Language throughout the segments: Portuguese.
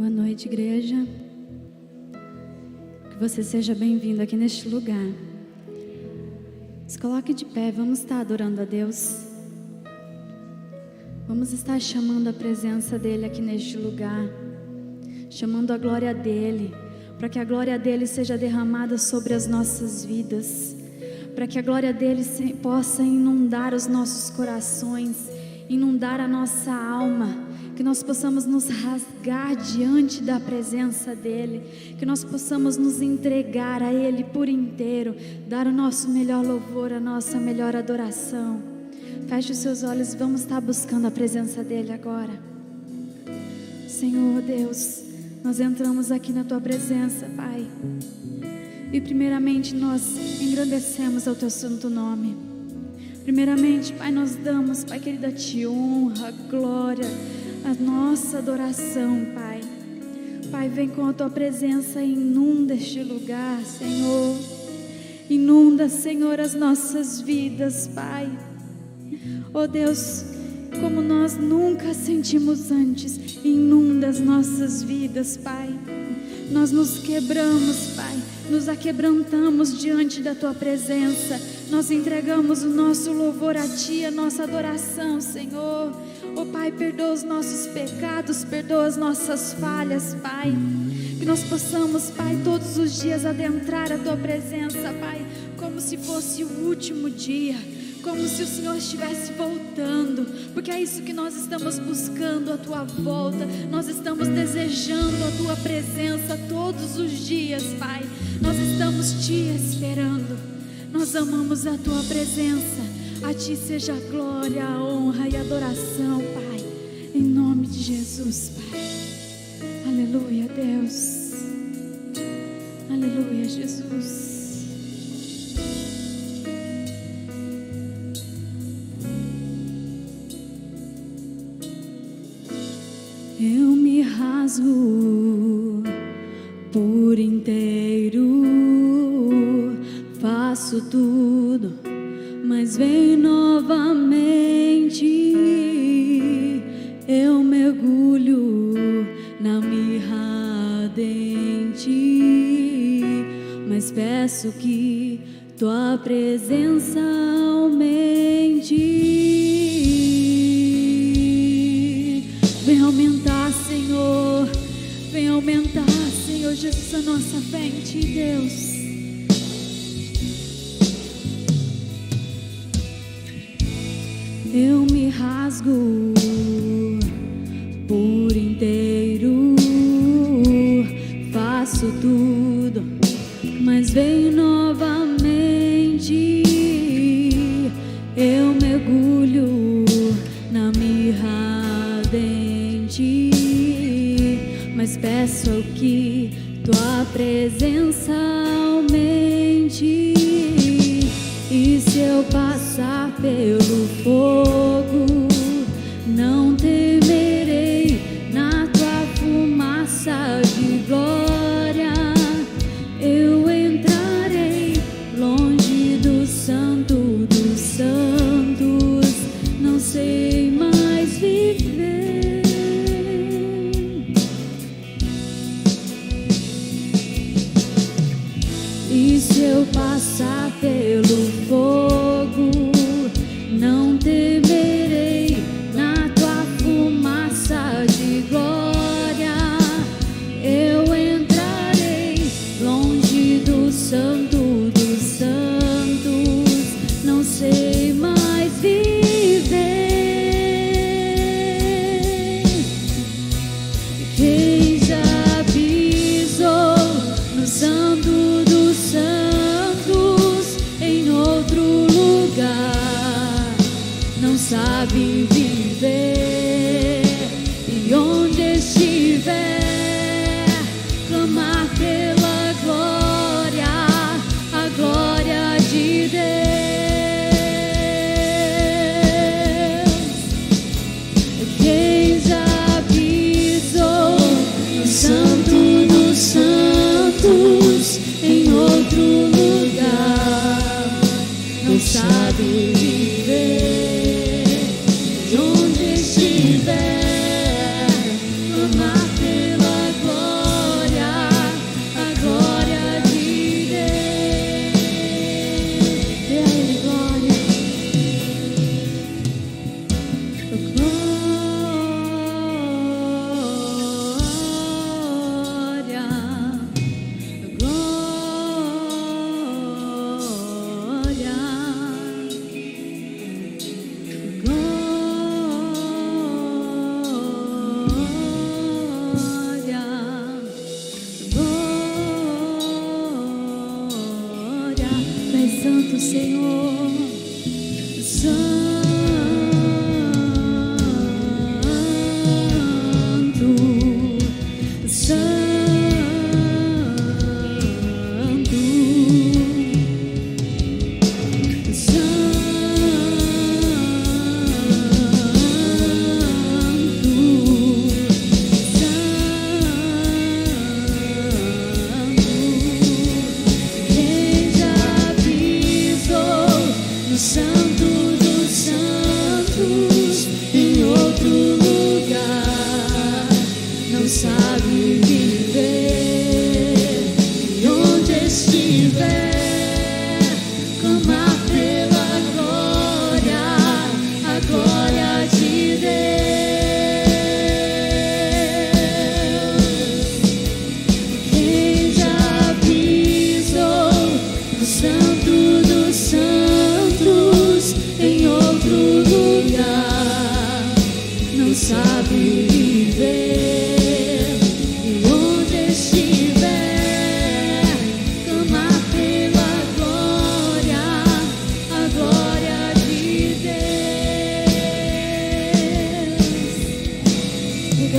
Boa noite, igreja. Que você seja bem-vindo aqui neste lugar. Se coloque de pé, vamos estar adorando a Deus. Vamos estar chamando a presença dEle aqui neste lugar, chamando a glória dEle, para que a glória dEle seja derramada sobre as nossas vidas, para que a glória dEle possa inundar os nossos corações, inundar a nossa alma, que nós possamos nos rasgar diante da presença dEle, que nós possamos nos entregar a Ele por inteiro, dar o nosso melhor louvor, a nossa melhor adoração. Feche os seus olhos e vamos estar buscando a presença dEle agora. Senhor Deus, nós entramos aqui na Tua presença, Pai, e primeiramente nós engrandecemos ao Teu santo nome. Primeiramente, Pai, nós damos, Pai querido, a Ti honra, glória, a nossa adoração, Pai. Pai, vem com a Tua presença e inunda este lugar, Senhor. Inunda, Senhor, as nossas vidas, Pai. Oh Deus, como nós nunca sentimos antes, inunda as nossas vidas, Pai. Nós nos quebramos, Pai, nos aquebrantamos diante da Tua presença. Nós entregamos o nosso louvor a Ti, a nossa adoração, Senhor. Oh Pai, perdoa os nossos pecados, perdoa as nossas falhas, Pai. Que nós possamos, Pai, todos os dias adentrar a Tua presença, Pai, como se fosse o último dia, como se o Senhor estivesse voltando, porque é isso que nós estamos buscando, a Tua volta. Nós estamos desejando a Tua presença todos os dias, Pai. Nós estamos Te esperando. Nós amamos a Tua presença. A Ti seja a glória, a honra e a adoração, Pai, em nome de Jesus, Pai. Aleluia, Deus. Aleluia, Jesus. Eu me rasgo por inteiro, faço tudo, mas vem novamente. Eu mergulho na mirra ardente, mas peço que Tua presença aumente. Vem aumentar, Senhor, vem aumentar, Senhor Jesus, a nossa fé em Ti, Deus. Eu me rasgo por inteiro, faço tudo, mas vem novamente. Eu mergulho na mirra ardente, mas peço que Tua presença aumente. E se eu passar pelo fogo, não temerei, na Tua fumaça de glória eu entrarei longe do santo dos santos, não sei mais viver. E se eu passar pelo fogo, não temerei, na Tua fumaça de glória eu entrarei longe do santo dos santos, não sei mais viver. Quem já pisou no santo dos santos, em outro lugar, não sabe viver. E onde estiver, clamar pela glória, a glória de Deus. Quem já pisou no santo dos santos, em outro lugar, não sabe viver. De onde estiver, clamar pela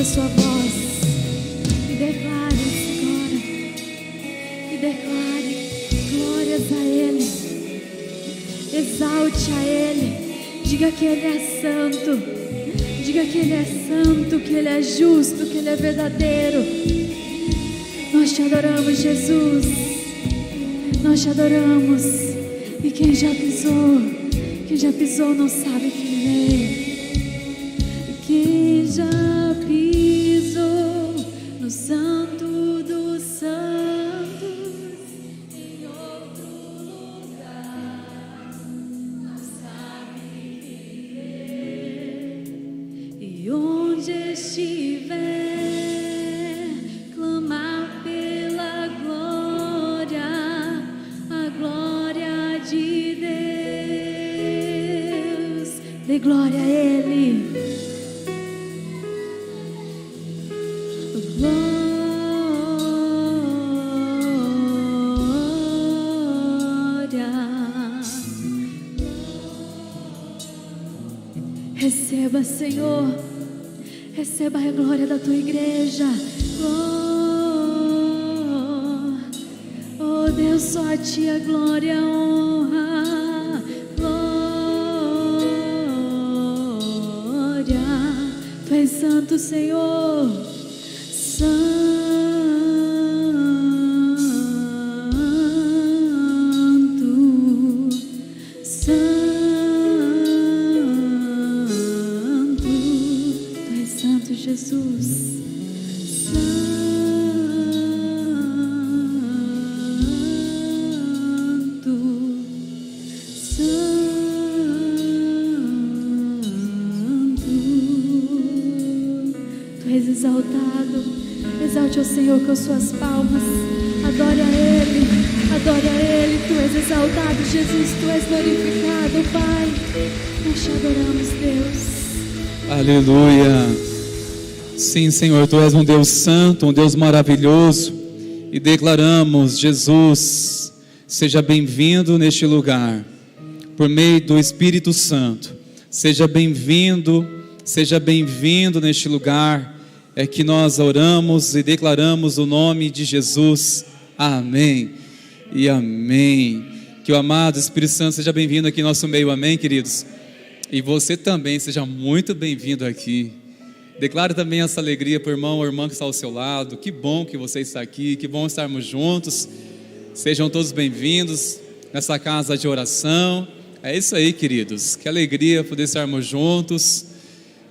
a sua voz e declare-se agora. E declare glórias a Ele. Exalte a Ele. Diga que Ele é santo. Diga que Ele é santo, que Ele é justo, que Ele é verdadeiro. Nós te adoramos, Jesus. Nós te adoramos. E quem já pisou não sabe quem é. Quem já pisou no Santo dos Santos, em outro lugar, não sabe viver. E onde estiver, clamar pela glória, a glória de Deus. Dê glória a Ele. Receba, Senhor, receba a glória da tua igreja. Oh Deus, só a ti a glória e a honra. Glória, tu és santo, Senhor, santo, santo. Jesus, santo, santo, tu és exaltado. Exalte ao Senhor com as suas palmas. Adore a Ele, adore a Ele. Tu és exaltado, Jesus, tu és glorificado, Pai. Nós te adoramos, Deus. Aleluia. Sim, Senhor, Tu és um Deus santo, um Deus maravilhoso, e declaramos: Jesus, seja bem-vindo neste lugar, por meio do Espírito Santo. Seja bem-vindo neste lugar. É que nós oramos e declaramos o nome de Jesus. Amém e amém. Que o amado Espírito Santo seja bem-vindo aqui em nosso meio, amém, queridos? E você também seja muito bem-vindo aqui. Declaro também essa alegria para o irmão ou irmã que está ao seu lado. Que bom que você está aqui, que bom estarmos juntos. Sejam todos bem-vindos nessa casa de oração. É isso aí, queridos, que alegria poder estarmos juntos.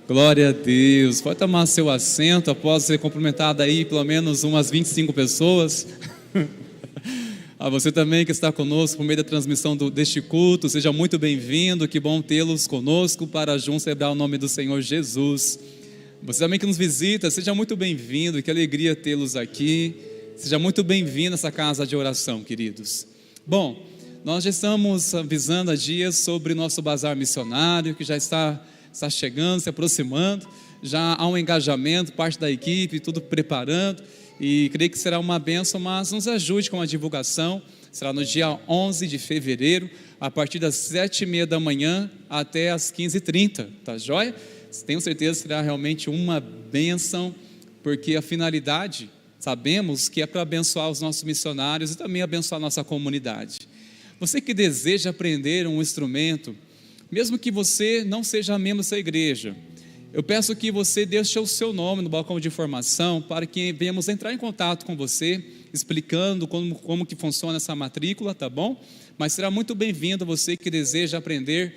Glória a Deus. Pode tomar seu assento após ser cumprimentado aí pelo menos umas 25 pessoas. A você também que está conosco por meio da transmissão deste culto, seja muito bem-vindo. Que bom tê-los conosco para juntos celebrar o nome do Senhor Jesus. Você também que nos visita, seja muito bem-vindo, que alegria tê-los aqui. Seja muito bem-vindo nessa casa de oração, queridos. Bom, nós já estamos avisando há dias sobre o nosso bazar missionário, que já está chegando, se aproximando. Já há um engajamento, parte da equipe, tudo preparando, e creio que será uma bênção, mas nos ajude com a divulgação. Será no dia 11 de fevereiro, a partir das 7h30 da manhã até as 15h30, tá joia? Tenho certeza que será realmente uma bênção, porque a finalidade, sabemos que é para abençoar os nossos missionários e também abençoar a nossa comunidade. Você que deseja aprender um instrumento, mesmo que você não seja membro dessa igreja, eu peço que você deixe o seu nome no balcão de informação para que venhamos entrar em contato com você, explicando como que funciona essa matrícula, tá bom? Mas será muito bem-vindo você que deseja aprender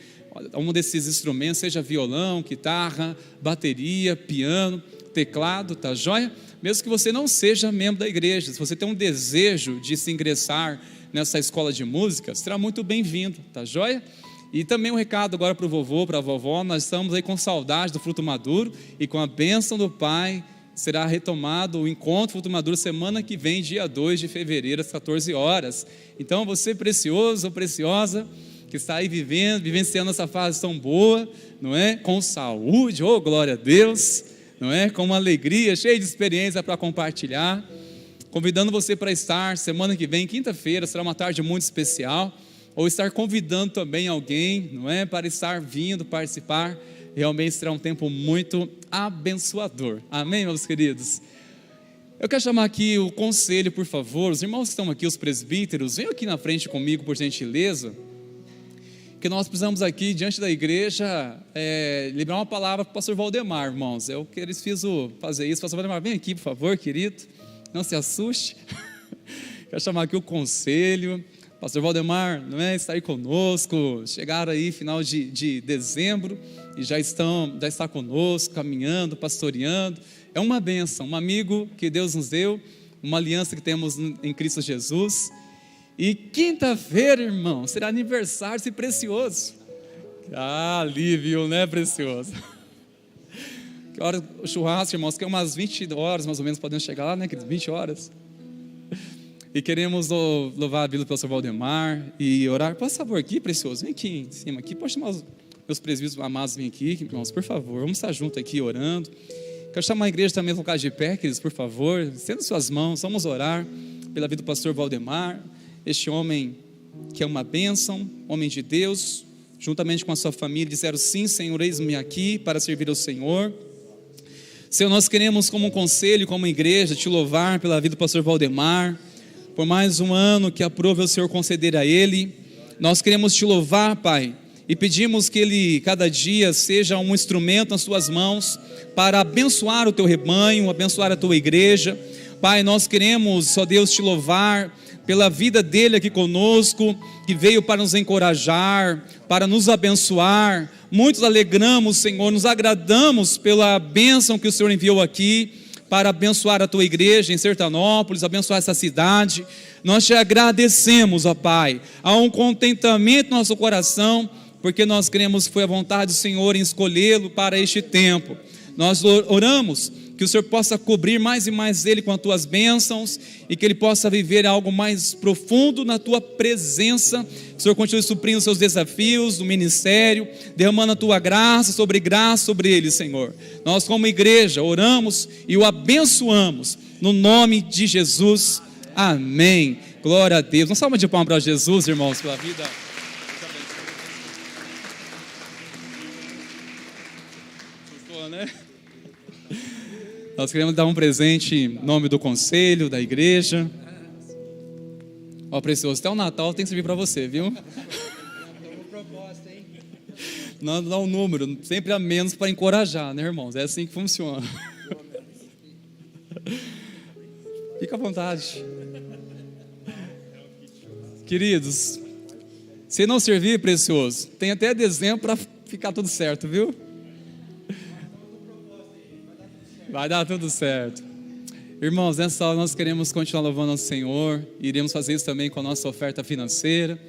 um desses instrumentos, seja violão, guitarra, bateria, piano, teclado, tá joia? Mesmo que você não seja membro da igreja, se você tem um desejo de se ingressar nessa escola de música, será muito bem-vindo, tá joia? E também um recado agora para o vovô, para a vovó: nós estamos aí com saudade do Fruto Maduro, e com a bênção do Pai será retomado o encontro Fruto Maduro semana que vem, dia 2 de fevereiro, às 14 horas. Então você precioso ou preciosa, que está aí vivenciando essa fase tão boa, não é? Com saúde, oh glória a Deus, não é? Com uma alegria, cheia de experiência para compartilhar, convidando você para estar semana que vem, quinta-feira, será uma tarde muito especial, ou estar convidando também alguém, não é? Para estar vindo participar Realmente será um tempo muito abençoador. Amém, meus queridos? Eu quero chamar aqui o conselho, por favor. Os irmãos que estão aqui, os presbíteros, venham aqui na frente comigo, por gentileza. Que nós precisamos aqui, diante da igreja, liberar uma palavra para o pastor Valdemar, irmãos. Eu preciso fazer isso. Pastor Valdemar, vem aqui, por favor, querido. Não se assuste. Quero chamar aqui o conselho. Pastor Valdemar, não é, está aí conosco. Chegaram aí final de dezembro e já está conosco, caminhando, pastoreando. É uma bênção, um amigo que Deus nos deu, uma aliança que temos em Cristo Jesus. E quinta-feira, irmão, será aniversário desse precioso. Ah, ali, viu, né, precioso? Que hora o churrasco, irmãos, que é umas 20 horas, mais ou menos, podemos chegar lá, né, 20 horas. E queremos louvar a vida do pastor Valdemar e orar. Por favor, aqui, precioso, vem aqui em cima, aqui. Pode chamar os meus presbíteros amados, vem aqui, irmãos, por favor. Vamos estar juntos aqui orando. Quero chamar a igreja também a colocar de pé, queridos, por favor. Estenda suas mãos, vamos orar pela vida do pastor Valdemar. Este homem que é uma bênção, homem de Deus, juntamente com a sua família, disseram: sim, Senhor, eis-me aqui para servir ao Senhor. Senhor, nós queremos como um conselho, como igreja, te louvar pela vida do pastor Valdemar, por mais um ano que aprove o Senhor conceder a ele. Nós queremos te louvar, Pai, e pedimos que ele cada dia seja um instrumento nas tuas mãos para abençoar o teu rebanho, abençoar a tua igreja. Pai, nós queremos, ó Deus, te louvar pela vida dele aqui conosco, que veio para nos encorajar, para nos abençoar. Muitos alegramos, Senhor, nos agradamos pela bênção que o Senhor enviou aqui, para abençoar a tua igreja em Sertanópolis, abençoar essa cidade. Nós te agradecemos, ó Pai, há um contentamento no nosso coração, porque nós cremos que foi a vontade do Senhor em escolhê-lo para este tempo. Nós oramos que o Senhor possa cobrir mais e mais ele com as tuas bênçãos, e que ele possa viver algo mais profundo na tua presença. Que o Senhor continue suprindo os seus desafios do ministério, derramando a tua graça sobre ele, Senhor. Nós como igreja oramos e o abençoamos no nome de Jesus, amém. Glória a Deus. Uma salva de palmas para Jesus, irmãos, pela vida. Gostou, né? Nós queremos dar um presente em nome do conselho, da igreja. Ó, precioso, até o Natal tem que servir para você, viu? Não dá um número, sempre a menos para encorajar, né, irmãos? É assim que funciona. Fica à vontade. Queridos, se não servir, precioso, tem até dezembro para ficar tudo certo, viu? Vai dar tudo certo. Irmãos, nessa hora nós queremos continuar louvando ao Senhor. Iremos fazer isso também com a nossa oferta financeira,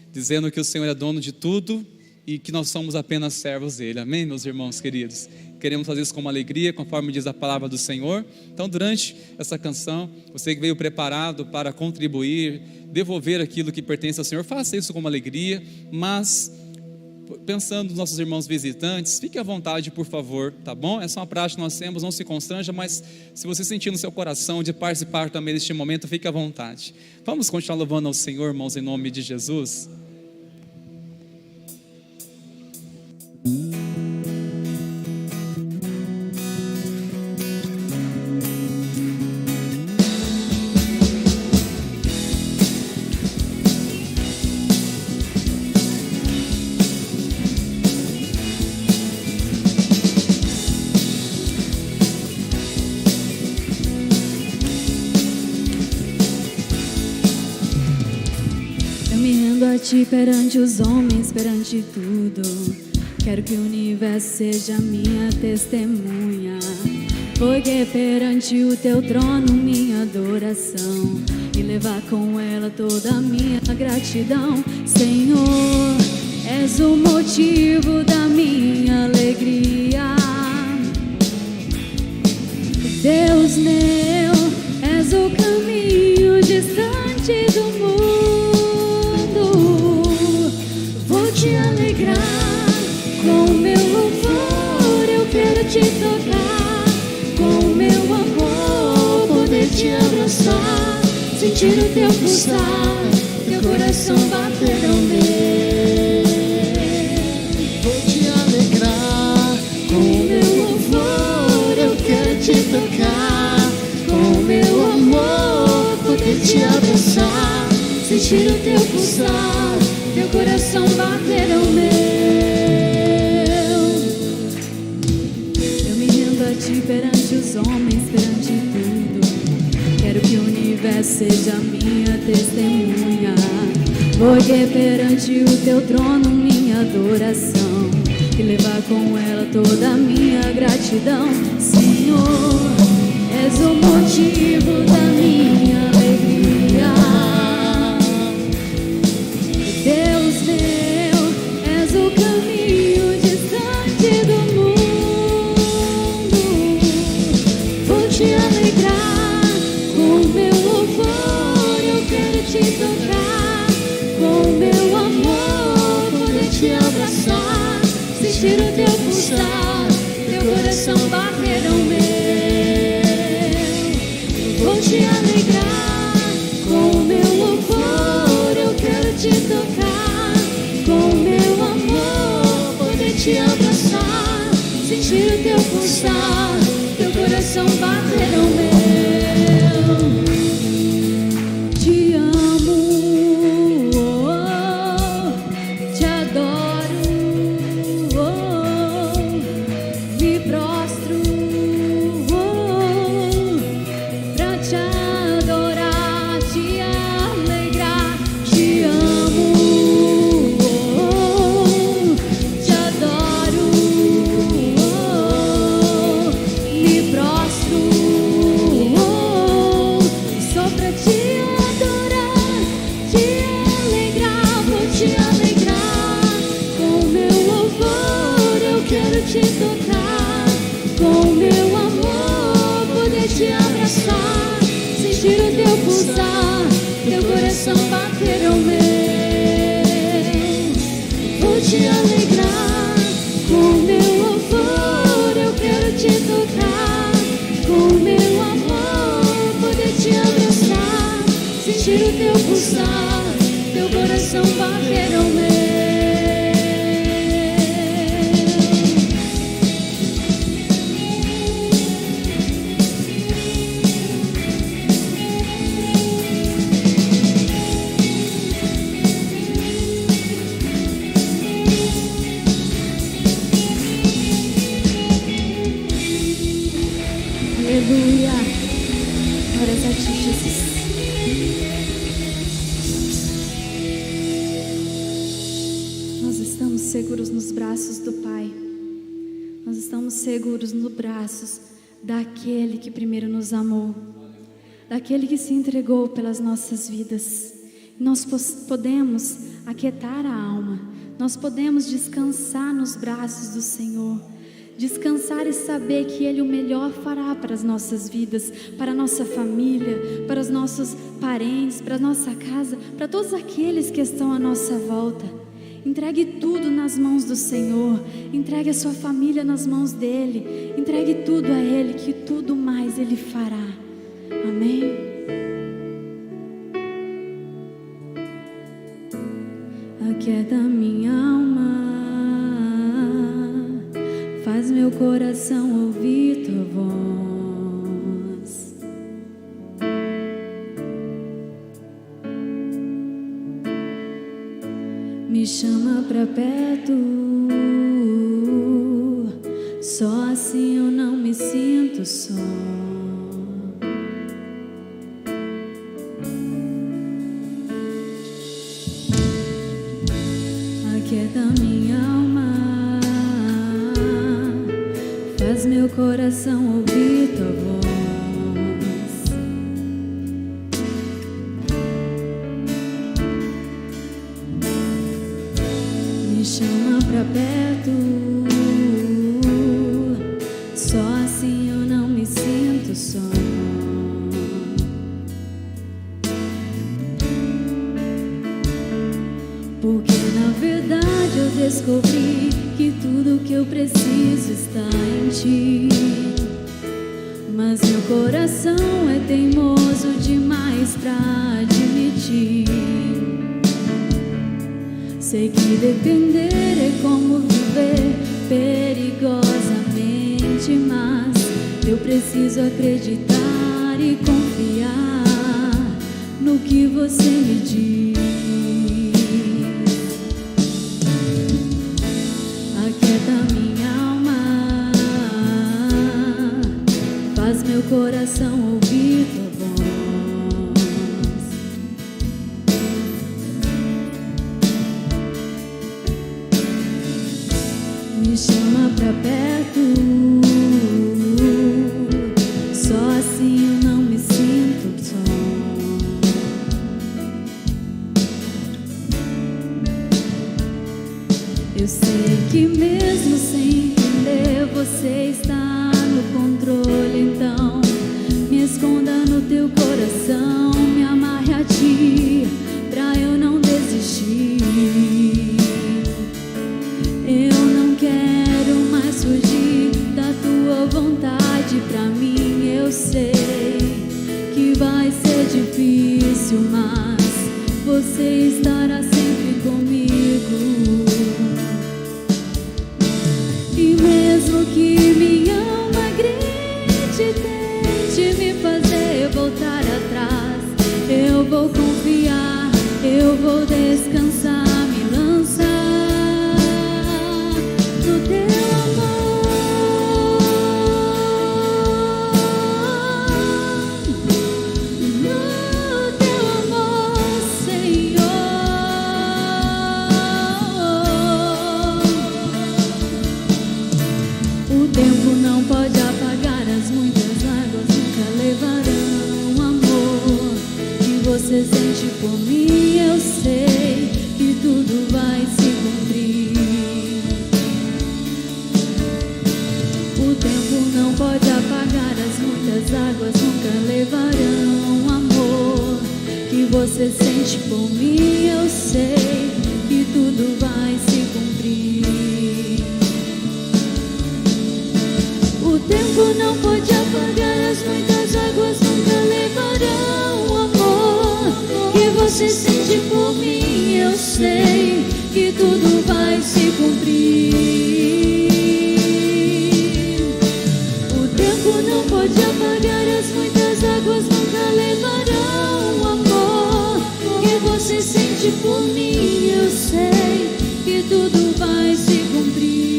dizendo que o Senhor é dono de tudo e que nós somos apenas servos dele. Amém, meus irmãos queridos? Queremos fazer isso com uma alegria, conforme diz a palavra do Senhor. Então, durante essa canção, você que veio preparado para contribuir, devolver aquilo que pertence ao Senhor, faça isso com uma alegria, mas pensando nos nossos irmãos visitantes, fique à vontade, por favor, tá bom? Essa é uma prática que nós temos, não se constranja, mas se você sentir no seu coração de participar também deste momento, fique à vontade. Vamos continuar louvando ao Senhor, irmãos, em nome de Jesus. A ti perante os homens, perante tudo. Quero que o universo seja minha testemunha, porque perante o teu trono minha adoração, e levar com ela toda a minha gratidão. Senhor, és o motivo da minha alegria. Deus meu, és o caminho distante do mundo. Vou te alegrar com meu louvor, eu quero te tocar com meu amor, poder te abraçar, sentir o teu pulsar, teu coração bater ao meu. Vou te alegrar te abraçar, sentir o teu pulsar, teu coração bater ao meu. Eu me rendo a ti perante os homens, perante tudo. Quero que o universo seja minha testemunha, porque perante o teu trono minha adoração, e levar com ela toda a minha gratidão. Senhor, és o motivo da minha alegria. Deus meu, és o caminho distante do mundo. Vou te alegrar com meu louvor, eu quero te tocar com meu amor, poder te abraçar, sentir o teu pulsar, teu coração bater ao meu. Vou te alegrar com o meu louvor, eu quero te tocar com o meu amor, poder te abraçar, sentir o teu pulsar, teu coração bater ao meu. Te amo, te adoro, me prostro pra te adorar, te alegrar. Te amo, te adoro, me prostro só pra te adorar, te alegrar. Vou te alegrar com o meu louvor, eu quero te tocar com o meu amor, poder te abraçar, sentir o teu pulsar, teu coração bater ao meu. Vou te alegrar com o meu louvor, eu quero te tocar com o meu amor, poder te abraçar, sentir o teu pulsar, teu coração bater ao meu. Aleluia, glórias a ti, Jesus. Nós estamos seguros nos braços do Pai. Nós estamos seguros nos braços daquele que primeiro nos amou, daquele que se entregou pelas nossas vidas. Nós podemos aquietar a alma, nós podemos descansar nos braços do Senhor, descansar e saber que Ele o melhor fará para as nossas vidas, para a nossa família, para os nossos parentes, para a nossa casa, para todos aqueles que estão à nossa volta. Entregue tudo nas mãos do Senhor, entregue a sua família nas mãos dEle, entregue tudo a Ele, que tudo mais Ele fará. Amém? Aquieta minha alma, faz meu coração ouvir tua voz. Me chama pra perto, só assim eu não me sinto só. Aquieta minha alma, faz meu coração ouvir tua voz. Me chama pra perto, só assim eu não me sinto só. Porque na verdade eu descobri que tudo que eu preciso está em ti. Mas meu coração é teimoso demais pra admitir. Sei que depender é como viver perigosamente, mas eu preciso acreditar e confiar no que você me diz. Aquieta minha alma, faz meu coração ouvir tua voz. Me chama pra perto, só assim eu não me sinto só. Eu sei que mesmo sem entender você está no controle. Então me esconda no teu coração, me amarre a ti pra eu não desistir. Eu não quero mais fugir da tua vontade pra mim. Eu sei que vai ser difícil, mas você estará sempre comigo. E mesmo que minha alma grite, tente me fazer voltar atrás, eu vou confiar, eu vou descansar, me lançar no teu amor, Senhor. O tempo não pode apagar as muitas águas, nunca levarão o amor que você sente por mim. Eu sei que tudo vai se cumprir. O tempo não pode apagar as muitas águas, nunca levarão o amor que você sente por mim. Eu sei que tudo vai se cumprir. O tempo não pode apagar as muitas águas, nunca levarão o amor que você sente por mim. Eu sei que tudo vai se cumprir. O tempo não pode apagar as muitas águas, nunca levarão o amor que você sente por mim. Eu sei que tudo vai se cumprir.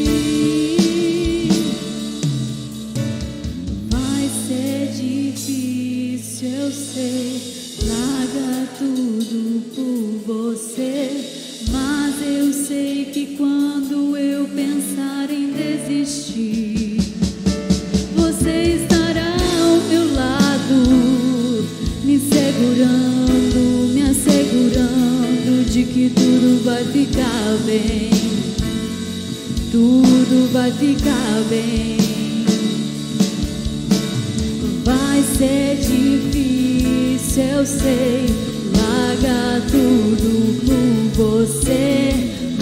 Difícil, eu sei, larga tudo por você, mas eu sei que quando eu pensar em desistir, você estará ao meu lado, me segurando, me assegurando de que tudo vai ficar bem, tudo vai ficar bem. Vai ser difícil, eu sei, larga tudo por você,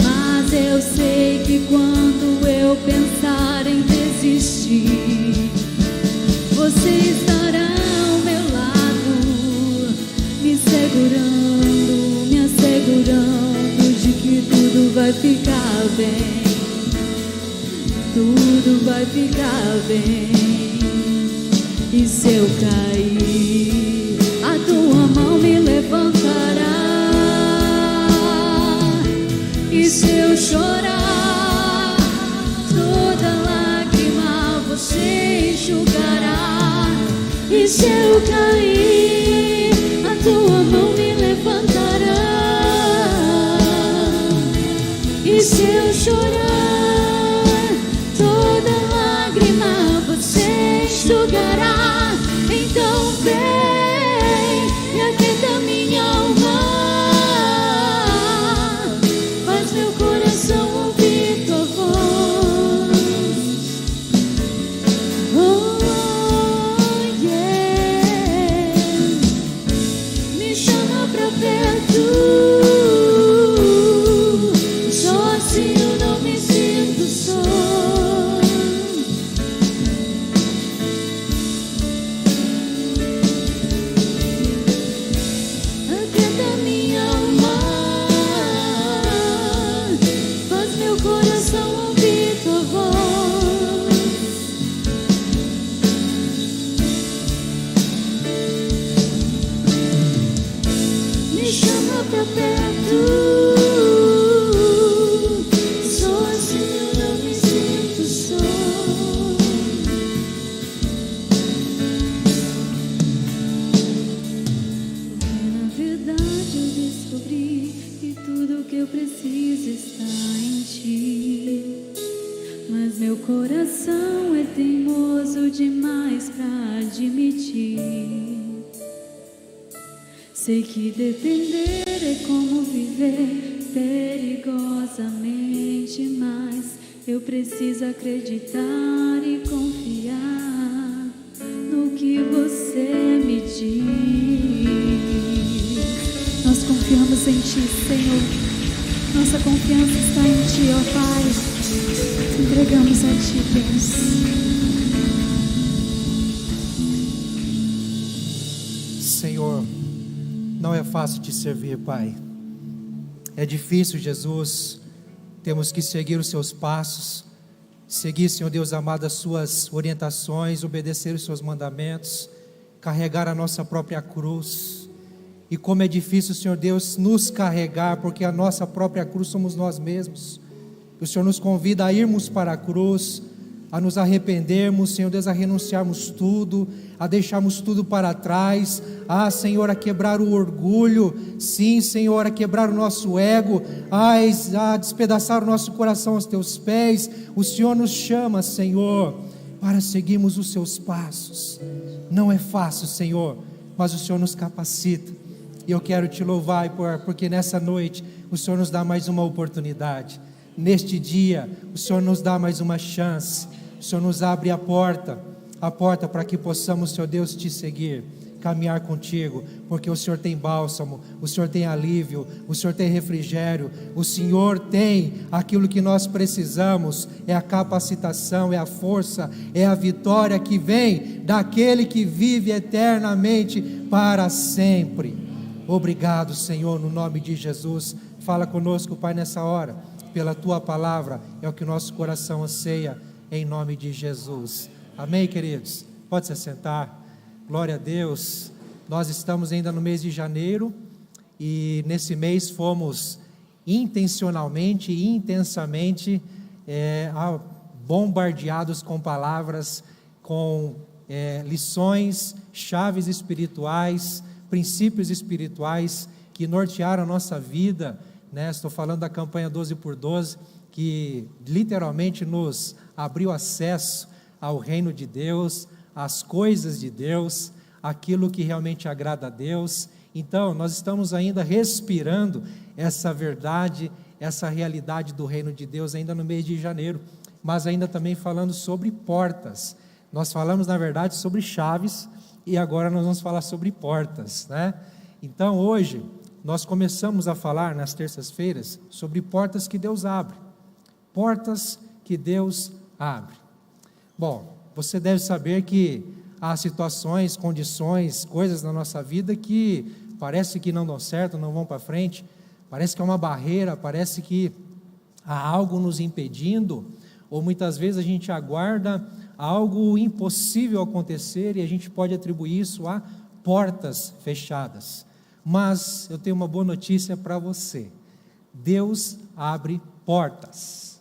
mas eu sei que quando eu pensar em desistir, você estará ao meu lado, me segurando, me assegurando de que tudo vai ficar bem, tudo vai ficar bem. E se eu cair, a tua mão me levantará. E se eu chorar, toda lágrima você enxugará. E se eu cair, a tua mão me levantará. E se eu chorar, toda lágrima você enxugará. Então vem e aquieta minha alma, faz meu coração ouvir tua voz. Oh, yeah. Me chama pra perto, só assim eu não me coração é teimoso demais pra admitir. Sei que depender é como viver perigosamente, mas eu preciso acreditar e confiar no que você me diz. Nós confiamos em Ti, Senhor. Nossa confiança está em Ti, ó Pai. Entregamos a Ti, Deus. Senhor, não é fácil Te servir, Pai. É difícil, Jesus. Temos que seguir os Seus passos, seguir, Senhor Deus amado, as Suas orientações, obedecer os Seus mandamentos, carregar a nossa própria cruz. E como é difícil, Senhor Deus, nos carregar, porque a nossa própria cruz somos nós mesmos. O Senhor nos convida a irmos para a cruz, a nos arrependermos, Senhor Deus, a renunciarmos tudo, a deixarmos tudo para trás, Senhor, a quebrar o orgulho, sim, Senhor, a quebrar o nosso ego, a despedaçar o nosso coração aos Teus pés. O Senhor nos chama, Senhor, para seguirmos os Seus passos. Não é fácil, Senhor, mas o Senhor nos capacita, e eu quero Te louvar, porque nessa noite o Senhor nos dá mais uma oportunidade. Neste dia, o Senhor nos dá mais uma chance. O Senhor nos abre a porta para que possamos, Senhor Deus, Te seguir, caminhar contigo, porque o Senhor tem bálsamo, o Senhor tem alívio, o Senhor tem refrigério, o Senhor tem aquilo que nós precisamos, é a capacitação, é a força, é a vitória que vem daquele que vive eternamente para sempre. Obrigado, Senhor, no nome de Jesus. Fala conosco, Pai, nessa hora, pela Tua palavra, é o que o nosso coração anseia, em nome de Jesus. Amém, queridos? Pode se assentar. Glória a Deus. Nós estamos ainda no mês de janeiro, e nesse mês fomos intencionalmente e intensamente bombardeados com palavras, com lições, chaves espirituais, princípios espirituais que nortearam a nossa vida, né? Estou falando da campanha 12 por 12, que literalmente nos abriu acesso ao reino de Deus, às coisas de Deus, aquilo que realmente agrada a Deus. Então, nós estamos ainda respirando essa verdade, essa realidade do reino de Deus ainda no mês de janeiro, mas ainda também falando sobre portas. Nós falamos, na verdade, sobre chaves, e agora nós vamos falar sobre portas, né? Então, hoje, nós começamos a falar nas terças-feiras sobre portas que Deus abre. Portas que Deus abre. Bom, você deve saber que há situações, condições, coisas na nossa vida que parece que não dão certo, não vão para frente, parece que é uma barreira, parece que há algo nos impedindo, ou muitas vezes a gente aguarda algo impossível acontecer e a gente pode atribuir isso a portas fechadas. Mas eu tenho uma boa notícia para você: Deus abre portas.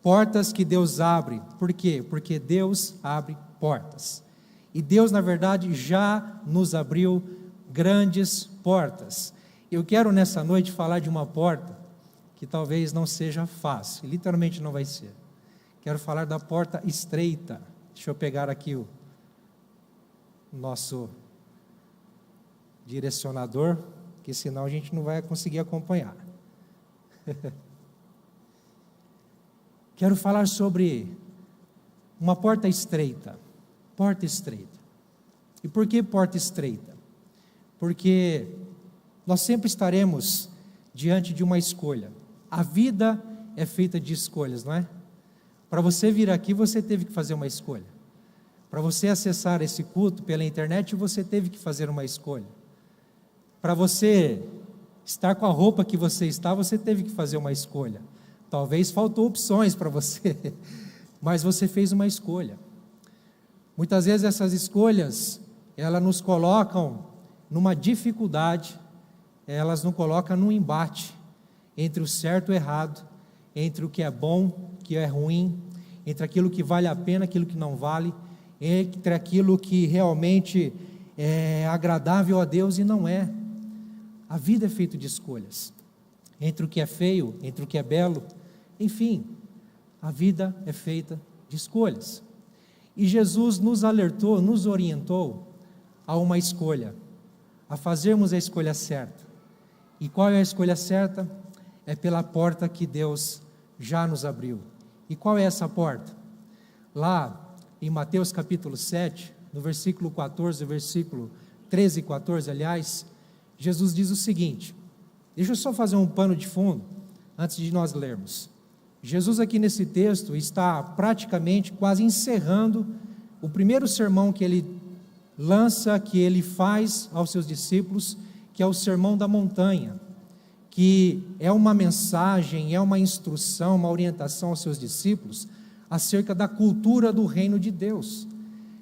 Portas que Deus abre. Por quê? Porque Deus abre portas. E Deus, na verdade, já nos abriu grandes portas. Eu quero nessa noite falar de uma porta que talvez não seja fácil, literalmente não vai ser. Quero falar da porta estreita. Deixa eu pegar aqui o nosso direcionador, que senão a gente não vai conseguir acompanhar. Quero falar sobre uma porta estreita. Porta estreita. E por que porta estreita? Porque nós sempre estaremos diante de uma escolha. A vida é feita de escolhas, não é? Para você vir aqui, você teve que fazer uma escolha. Para você acessar esse culto pela internet, você teve que fazer uma escolha. Para você estar com a roupa que você está, você teve que fazer uma escolha. Talvez faltou opções para você, mas você fez uma escolha. Muitas vezes essas escolhas, elas nos colocam numa dificuldade, elas nos colocam num embate entre o certo e o errado, entre o que é bom, o que é ruim, entre aquilo que vale a pena, aquilo que não vale, entre aquilo que realmente é agradável a Deus e não é. A vida é feita de escolhas, entre o que é feio, entre o que é belo, enfim, A vida é feita de escolhas. E Jesus nos alertou, nos orientou a uma escolha, a fazermos a escolha certa. E qual é a escolha certa? É pela porta que Deus já nos abriu. E qual é essa porta? Lá em Mateus capítulo 7, no versículo 14, versículo 13 e 14, aliás, Jesus diz o seguinte, deixa eu só fazer um pano de fundo, antes de nós lermos. Jesus aqui nesse texto está praticamente quase encerrando o primeiro sermão que ele lança, que ele faz aos seus discípulos, que é o Sermão da Montanha, que é uma mensagem, é uma instrução, uma orientação aos seus discípulos acerca da cultura do reino de Deus.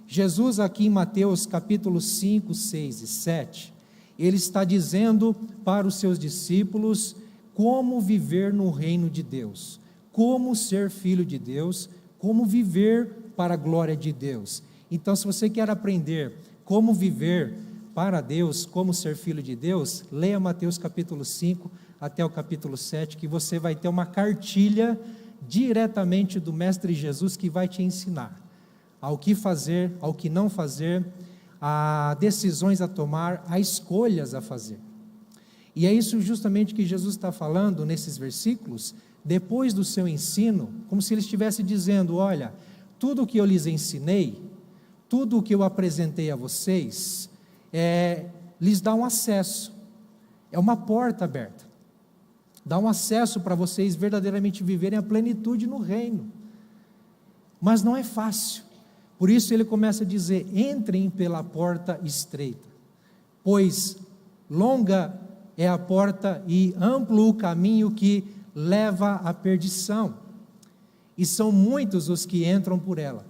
Jesus aqui em Mateus capítulo 5, 6 e 7, ele está dizendo para os seus discípulos como viver no reino de Deus, como ser filho de Deus, como viver para a glória de Deus. Então, se você quer aprender como viver para Deus, como ser filho de Deus, leia Mateus capítulo 5 até o capítulo 7, que você vai ter uma cartilha diretamente do Mestre Jesus que vai te ensinar ao que fazer, ao que não fazer, a decisões a tomar, a escolhas a fazer. E é isso justamente que Jesus está falando nesses versículos, depois do seu ensino, como se ele estivesse dizendo, olha, tudo o que eu lhes ensinei, tudo o que eu apresentei a vocês, lhes dá um acesso, é uma porta aberta, dá um acesso para vocês verdadeiramente viverem a plenitude no reino, mas não é fácil. Por isso ele começa a dizer, entrem pela porta estreita, pois longa é a porta e amplo o caminho que leva à perdição, e são muitos os que entram por ela.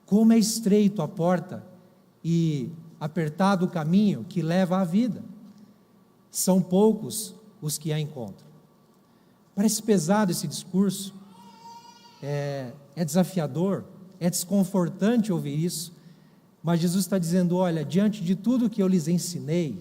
Como é estreito a porta e apertado o caminho que leva à vida, são poucos os que a encontram. Parece pesado esse discurso, é desafiador, é desconfortante ouvir isso, mas Jesus está dizendo, olha, diante de tudo que eu lhes ensinei,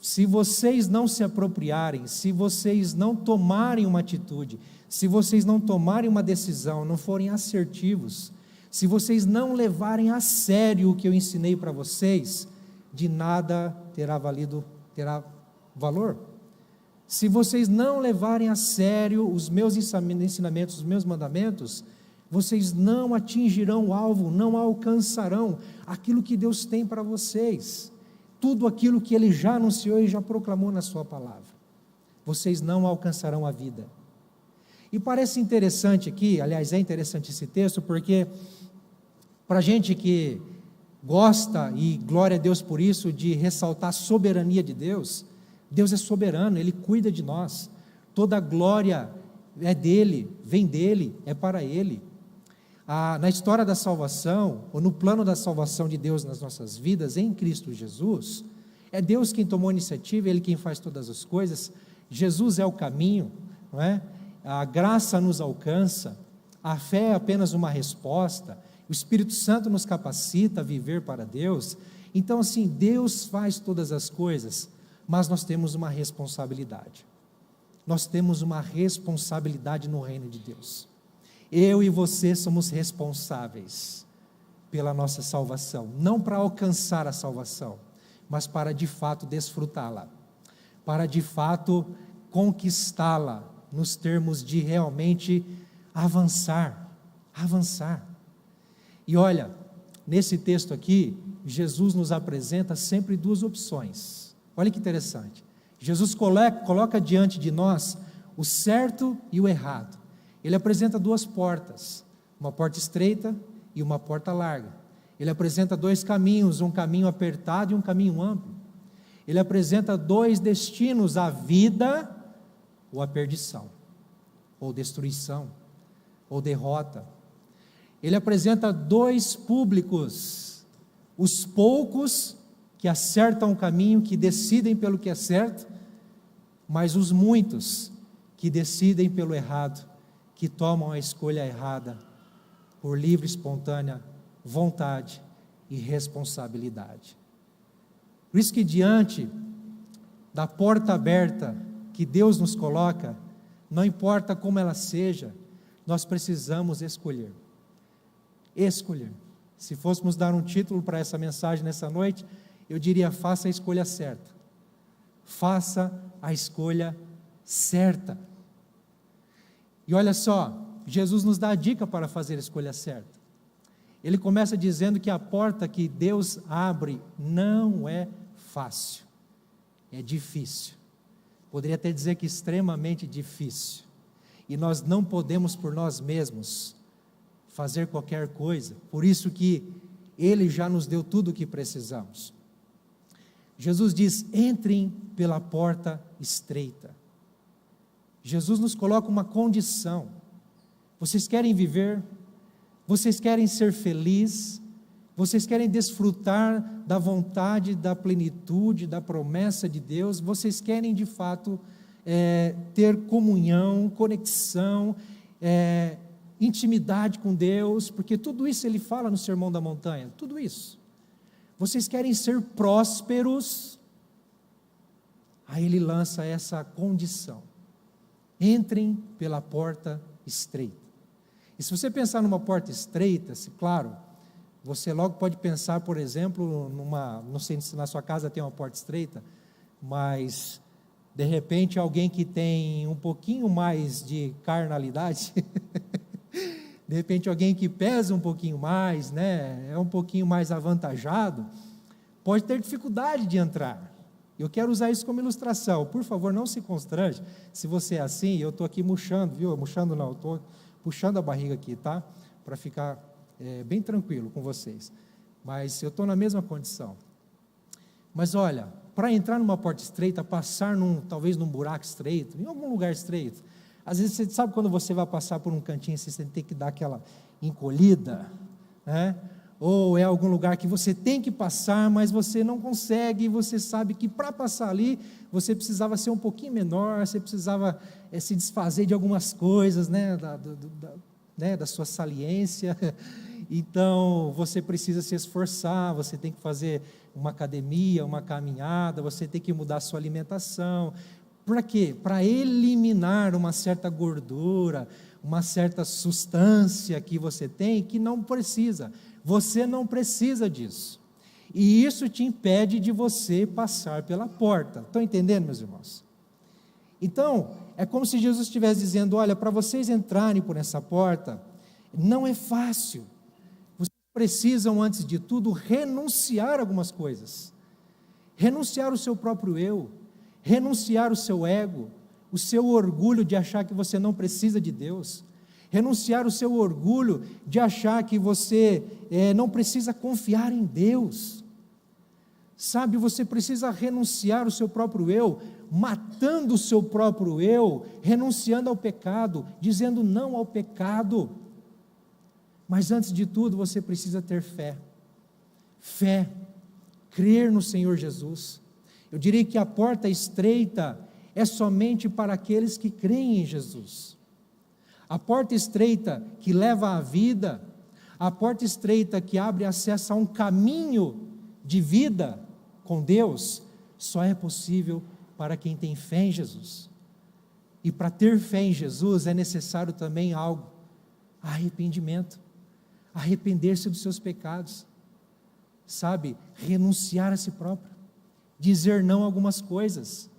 se vocês não se apropriarem, se vocês não tomarem uma atitude, se vocês não tomarem uma decisão, não forem assertivos, se vocês não levarem a sério o que eu ensinei para vocês, de nada terá valor. Se vocês não levarem a sério os meus ensinamentos, os meus mandamentos, vocês não atingirão o alvo, não alcançarão aquilo que Deus tem para vocês, tudo aquilo que Ele já anunciou e já proclamou na sua palavra, vocês não alcançarão a vida. E parece interessante aqui, aliás é interessante esse texto, porque para a gente que gosta, e glória a Deus por isso, de ressaltar a soberania de Deus, Deus é soberano, Ele cuida de nós, toda a glória é dEle, vem dEle, é para Ele. Na história da salvação, ou no plano da salvação de Deus nas nossas vidas, em Cristo Jesus, é Deus quem tomou a iniciativa, Ele quem faz todas as coisas, Jesus é o caminho, não é? A graça nos alcança, a fé é apenas uma resposta, o Espírito Santo nos capacita a viver para Deus. Então assim, Deus faz todas as coisas, mas nós temos uma responsabilidade, no reino de Deus. Eu e você somos responsáveis pela nossa salvação, não para alcançar a salvação, mas para de fato desfrutá-la, para de fato conquistá-la, nos termos de realmente avançar. E olha, nesse texto aqui, Jesus nos apresenta sempre duas opções, olha que interessante, Jesus coloca diante de nós o certo e o errado. Ele apresenta duas portas, uma porta estreita e uma porta larga. Ele apresenta dois caminhos, um caminho apertado e um caminho amplo. Ele apresenta dois destinos, a vida ou a perdição, ou destruição, ou derrota. Ele apresenta dois públicos, os poucos que acertam o caminho, que decidem pelo que é certo, mas os muitos que decidem pelo errado, que tomam a escolha errada, por livre, espontânea vontade e responsabilidade. Por isso que diante da porta aberta que Deus nos coloca, não importa como ela seja, nós precisamos escolher. Escolher. Se fôssemos dar um título para essa mensagem nessa noite, eu diria: faça a escolha certa. Faça a escolha certa. E olha só, Jesus nos dá a dica para fazer a escolha certa. Ele começa dizendo que a porta que Deus abre não é fácil, é difícil. Poderia até dizer que extremamente difícil. E nós não podemos por nós mesmos fazer qualquer coisa. Por isso que Ele já nos deu tudo o que precisamos. Jesus diz: entrem pela porta estreita. Jesus nos coloca uma condição. Vocês querem viver? Vocês querem ser felizes? Vocês querem desfrutar da vontade, da plenitude, da promessa de Deus? Vocês querem de fato ter comunhão, conexão, intimidade com Deus? Porque tudo isso Ele fala no Sermão da Montanha, tudo isso. Vocês querem ser prósperos? Aí Ele lança essa condição: entrem pela porta estreita. E se você pensar numa porta estreita, claro, você logo pode pensar, por exemplo, não sei se na sua casa tem uma porta estreita, mas de repente alguém que tem um pouquinho mais de carnalidade, de repente alguém que pesa um pouquinho mais, né, é um pouquinho mais avantajado, pode ter dificuldade de entrar. Eu quero usar isso como ilustração. Por favor, não se constrange se você é assim. Eu estou aqui murchando, viu? Murchando não, eu estou puxando a barriga aqui, tá? Para ficar bem tranquilo com vocês. Mas eu estou na mesma condição. Mas olha, para entrar numa porta estreita, passar talvez num buraco estreito, em algum lugar estreito, às vezes você sabe quando você vai passar por um cantinho, você tem que dar aquela encolhida, né? Ou é algum lugar que você tem que passar, mas você não consegue, e você sabe que para passar ali, você precisava ser um pouquinho menor, você precisava se desfazer de algumas coisas, né, da sua saliência. Então, você precisa se esforçar, você tem que fazer uma academia, uma caminhada, você tem que mudar a sua alimentação. Para quê? Para eliminar uma certa gordura, uma certa substância que você tem, que não precisa. Você não precisa disso. E isso te impede de você passar pela porta. Estão entendendo, meus irmãos? Então, é como se Jesus estivesse dizendo: olha, para vocês entrarem por essa porta, não é fácil. Vocês precisam, antes de tudo, renunciar a algumas coisas. Renunciar o seu próprio eu, renunciar o seu ego, o seu orgulho de achar que você não precisa de Deus, renunciar o seu orgulho de achar que você não precisa confiar em Deus. Sabe, você precisa renunciar o seu próprio eu, matando o seu próprio eu, renunciando ao pecado, dizendo não ao pecado. Mas antes de tudo, você precisa ter fé. Fé, crer no Senhor Jesus. Eu diria que a porta estreita é somente para aqueles que creem em Jesus. A porta estreita que leva à vida, a porta estreita que abre acesso a um caminho de vida com Deus, só é possível para quem tem fé em Jesus. E para ter fé em Jesus é necessário também algo: arrependimento, arrepender-se dos seus pecados, sabe, renunciar a si próprio, dizer não a algumas coisas.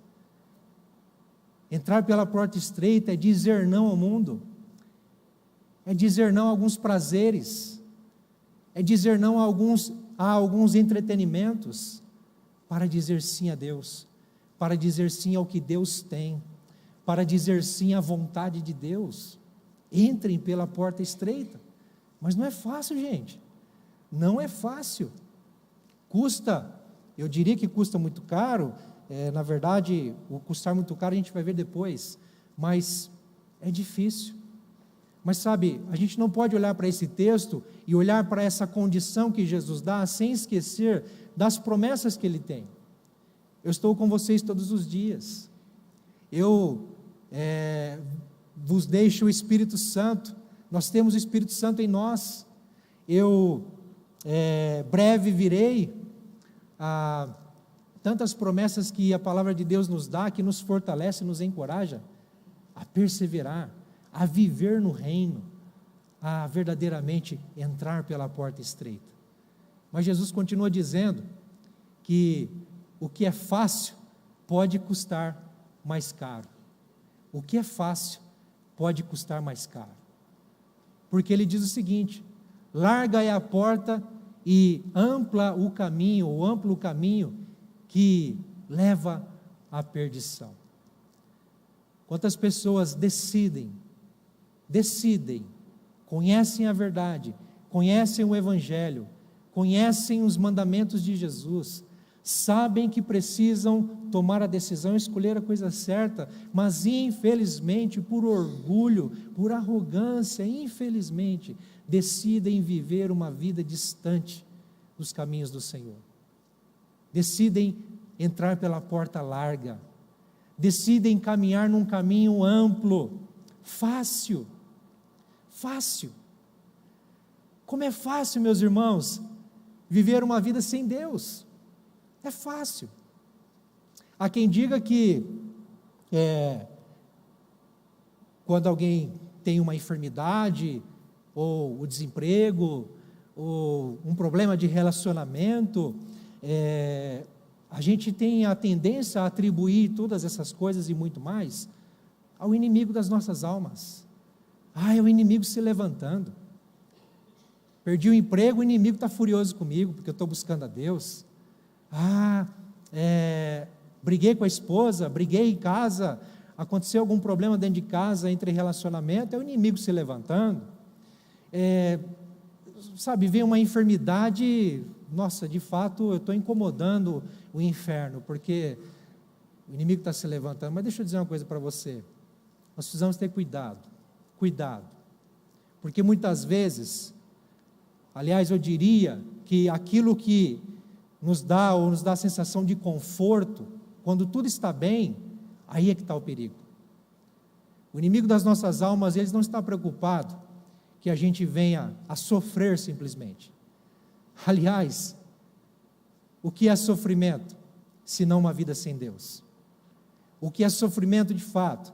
Entrar pela porta estreita é dizer não ao mundo, é dizer não a alguns prazeres, é dizer não a alguns entretenimentos, para dizer sim a Deus, para dizer sim ao que Deus tem, para dizer sim à vontade de Deus. Entrem pela porta estreita. Mas não é fácil, gente, não é fácil, custa, eu diria que custa muito caro. Na verdade, o custar muito caro a gente vai ver depois, mas é difícil. Mas sabe, a gente não pode olhar para esse texto e olhar para essa condição que Jesus dá, sem esquecer das promessas que Ele tem. Eu estou com vocês todos os dias, eu vos deixo o Espírito Santo, nós temos o Espírito Santo em nós, eu breve virei. Tantas promessas que a palavra de Deus nos dá, que nos fortalece, nos encoraja a perseverar, a viver no reino, a verdadeiramente entrar pela porta estreita. Mas Jesus continua dizendo que o que é fácil pode custar mais caro. O que é fácil pode custar mais caro. Porque ele diz o seguinte: larga é a porta e amplo o caminho que leva à perdição. Quantas pessoas decidem, conhecem a verdade, conhecem o Evangelho, conhecem os mandamentos de Jesus, sabem que precisam tomar a decisão, escolher a coisa certa, mas infelizmente, por orgulho, por arrogância, infelizmente, decidem viver uma vida distante dos caminhos do Senhor. Decidem entrar pela porta larga, decidem caminhar num caminho amplo, fácil. Como é fácil, meus irmãos, viver uma vida sem Deus. É fácil. Há quem diga que quando alguém tem uma enfermidade, ou o desemprego, ou um problema de relacionamento, a gente tem a tendência a atribuir todas essas coisas e muito mais ao inimigo das nossas almas. É o inimigo se levantando. Perdi o emprego, o inimigo está furioso comigo, porque eu estou buscando a Deus. Briguei com a esposa, briguei em casa, aconteceu algum problema dentro de casa, entre relacionamento, é o inimigo se levantando. Vem uma enfermidade, nossa, de fato, eu estou incomodando o inferno, porque o inimigo está se levantando. Mas deixa eu dizer uma coisa para você, nós precisamos ter cuidado, porque muitas vezes, aliás, eu diria que aquilo que nos dá a sensação de conforto, quando tudo está bem, aí é que está o perigo. O inimigo das nossas almas, ele não está preocupado que a gente venha a sofrer simplesmente. Aliás, o que é sofrimento, senão uma vida sem Deus? O que é sofrimento de fato,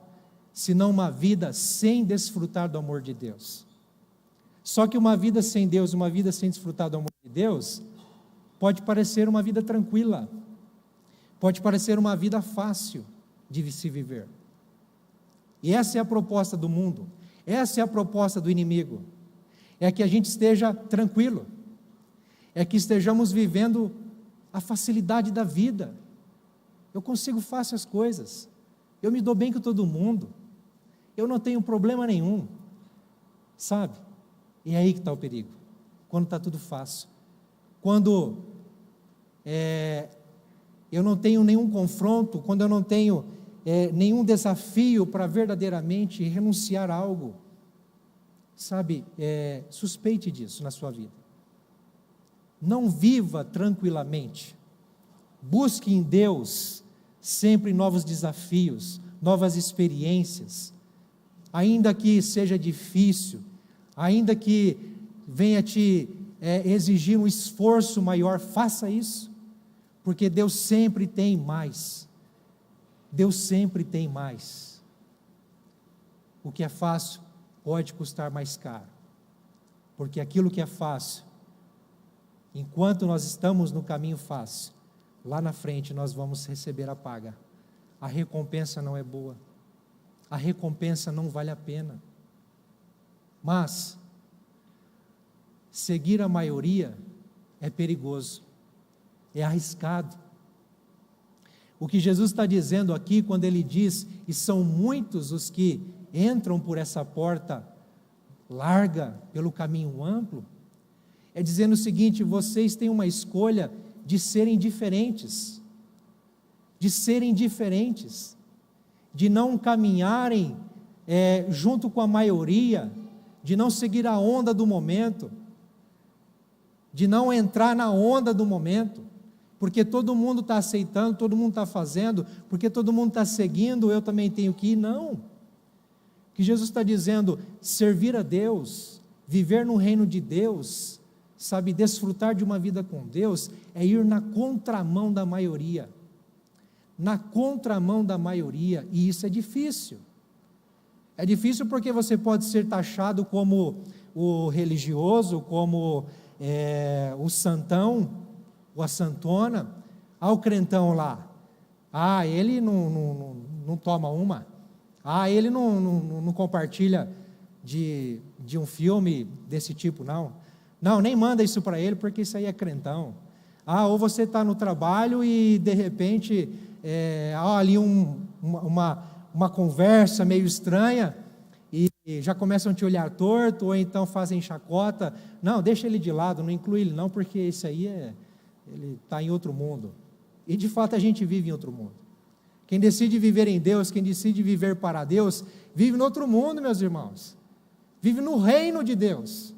senão uma vida sem desfrutar do amor de Deus? Só que uma vida sem Deus, uma vida sem desfrutar do amor de Deus, pode parecer uma vida tranquila, pode parecer uma vida fácil de se viver. E essa é a proposta do mundo, essa é a proposta do inimigo, é que a gente esteja tranquilo, é que estejamos vivendo a facilidade da vida. Eu consigo fácil as coisas, eu me dou bem com todo mundo, eu não tenho problema nenhum, sabe? E é aí que está o perigo, quando está tudo fácil, quando eu não tenho nenhum confronto, quando eu não tenho nenhum desafio para verdadeiramente renunciar a algo, sabe, suspeite disso na sua vida. Não viva tranquilamente, busque em Deus sempre novos desafios, novas experiências, ainda que seja difícil, ainda que venha te exigir um esforço maior, faça isso, porque Deus sempre tem mais. Deus sempre tem mais. O que é fácil pode custar mais caro, porque aquilo que é fácil, enquanto nós estamos no caminho fácil, lá na frente nós vamos receber a paga. A recompensa não é boa, a recompensa não vale a pena. Mas seguir a maioria é perigoso, é arriscado. O que Jesus está dizendo aqui, quando ele diz, e são muitos os que entram por essa porta larga, pelo caminho amplo, é dizendo o seguinte: vocês têm uma escolha de serem diferentes, de não caminharem junto com a maioria, de não seguir a onda do momento, de não entrar na onda do momento, porque todo mundo está aceitando, todo mundo está fazendo, porque todo mundo está seguindo, eu também tenho que ir. Não. O que Jesus está dizendo, servir a Deus, viver no reino de Deus, sabe, desfrutar de uma vida com Deus, é ir na contramão da maioria, e isso é difícil. É difícil porque você pode ser taxado como o religioso, como o santão, ou a santona, o crentão lá. Ele não toma uma. Ele não compartilha de um filme desse tipo, não. Não, nem manda isso para ele, porque isso aí é crentão. Ou você está no trabalho e de repente há ali uma conversa meio estranha e já começam a te olhar torto, ou então fazem chacota. Não, deixa ele de lado, não inclui ele não, porque isso aí ele está em outro mundo. E de fato a gente vive em outro mundo. Quem decide viver em Deus, quem decide viver para Deus, vive no outro mundo, meus irmãos. Vive no reino de Deus,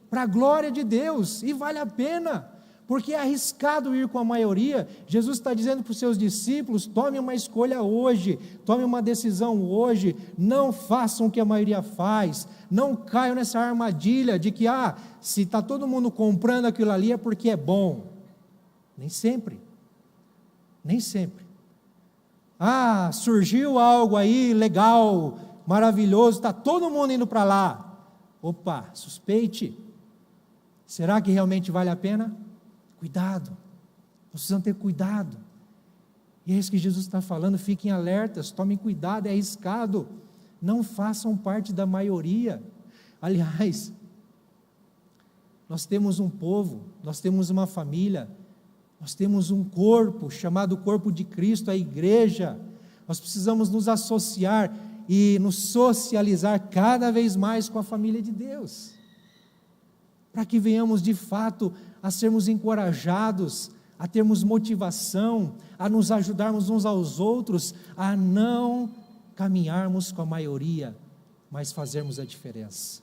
para a glória de Deus, e vale a pena, porque é arriscado ir com a maioria. Jesus está dizendo para os seus discípulos: tome uma escolha hoje, tome uma decisão hoje, não façam o que a maioria faz, não caiam nessa armadilha de que, se está todo mundo comprando aquilo ali é porque é bom. Nem sempre, nem sempre. Surgiu algo aí legal, maravilhoso, está todo mundo indo para lá. Opa, suspeite. Será que realmente vale a pena? Cuidado, nós precisamos ter cuidado. E é isso que Jesus está falando: fiquem alertas, tomem cuidado, é arriscado, não façam parte da maioria. Aliás, nós temos um povo, nós temos uma família, nós temos um corpo chamado corpo de Cristo, a igreja. Nós precisamos nos associar e nos socializar cada vez mais com a família de Deus, para que venhamos de fato a sermos encorajados, a termos motivação, a nos ajudarmos uns aos outros, a não caminharmos com a maioria, mas fazermos a diferença.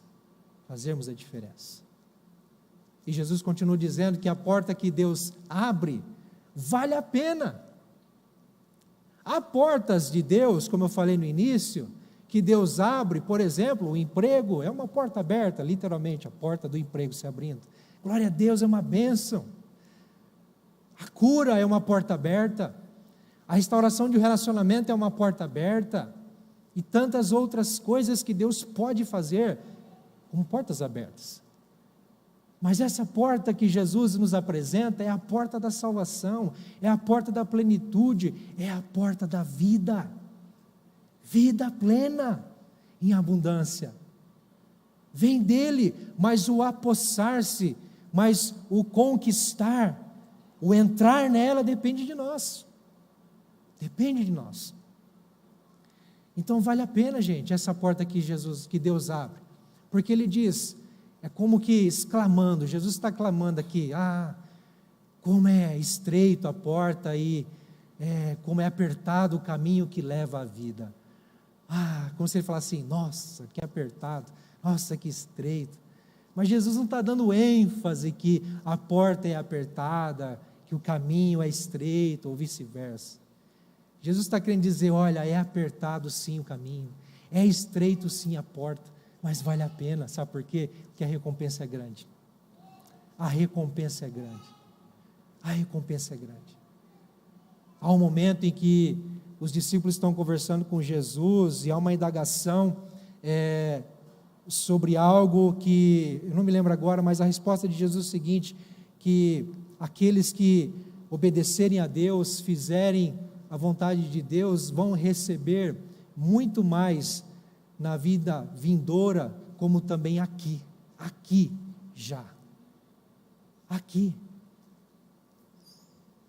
Fazermos a diferença. E Jesus continua dizendo que a porta que Deus abre vale a pena. Há portas de Deus, como eu falei no início, que Deus abre. Por exemplo, o emprego é uma porta aberta, literalmente, a porta do emprego se abrindo. Glória a Deus, é uma bênção. A cura é uma porta aberta, a restauração de um relacionamento é uma porta aberta, e tantas outras coisas que Deus pode fazer, como portas abertas. Mas essa porta que Jesus nos apresenta é a porta da salvação, é a porta da plenitude, é a porta da vida, vida plena, em abundância. Vem dele, mas o apossar-se, mas o conquistar, o entrar nela depende de nós, depende de nós. Então vale a pena, gente, essa porta que Deus abre, porque ele diz, é como que exclamando, Jesus está clamando aqui, como é estreito a porta e como é apertado o caminho que leva à vida. Como se ele falasse assim, nossa, que apertado, nossa, que estreito. Mas Jesus não está dando ênfase que a porta é apertada, que o caminho é estreito, ou vice-versa. Jesus está querendo dizer, olha, é apertado sim o caminho, é estreito sim a porta, mas vale a pena, sabe por quê? Porque a recompensa é grande. A recompensa é grande. A recompensa é grande. Há um momento em que os discípulos estão conversando com Jesus e há uma indagação sobre algo que, eu não me lembro agora, mas a resposta de Jesus é o seguinte, que aqueles que obedecerem a Deus, fizerem a vontade de Deus, vão receber muito mais na vida vindoura, como também aqui já, aqui.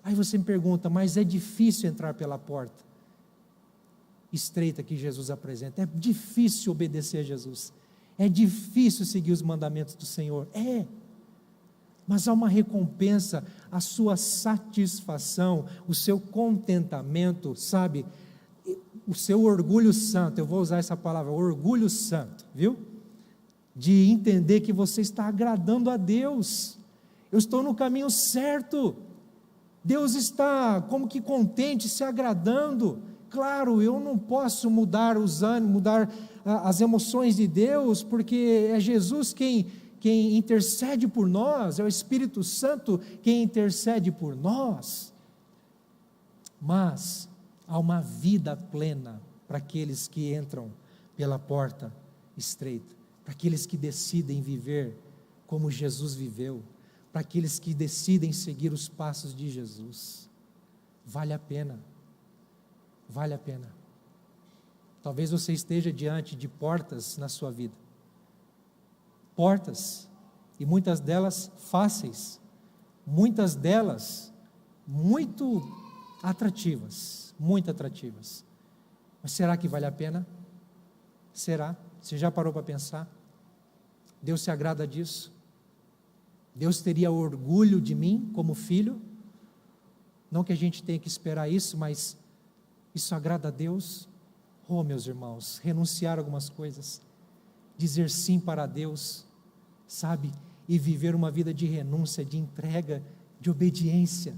Aí você me pergunta, mas é difícil entrar pela porta estreita que Jesus apresenta, é difícil obedecer a Jesus, é difícil seguir os mandamentos do Senhor, mas há uma recompensa, a sua satisfação, o seu contentamento, sabe, o seu orgulho santo, eu vou usar essa palavra, orgulho santo, viu? De entender que você está agradando a Deus, eu estou no caminho certo, Deus está como que contente, se agradando. Claro, eu não posso mudar os ânimos, mudar as emoções de Deus, porque é Jesus quem intercede por nós, é o Espírito Santo quem intercede por nós, mas há uma vida plena para aqueles que entram pela porta estreita, para aqueles que decidem viver como Jesus viveu, para aqueles que decidem seguir os passos de Jesus. Vale a pena, vale a pena. Talvez você esteja diante de portas na sua vida, portas, e muitas delas fáceis, muitas delas muito atrativas, mas será que vale a pena? Será? Você já parou para pensar? Deus se agrada disso? Deus teria orgulho de mim como filho? Não que a gente tenha que esperar isso, mas isso agrada a Deus? Oh, meus irmãos, renunciar a algumas coisas, dizer sim para Deus, sabe? E viver uma vida de renúncia, de entrega, de obediência,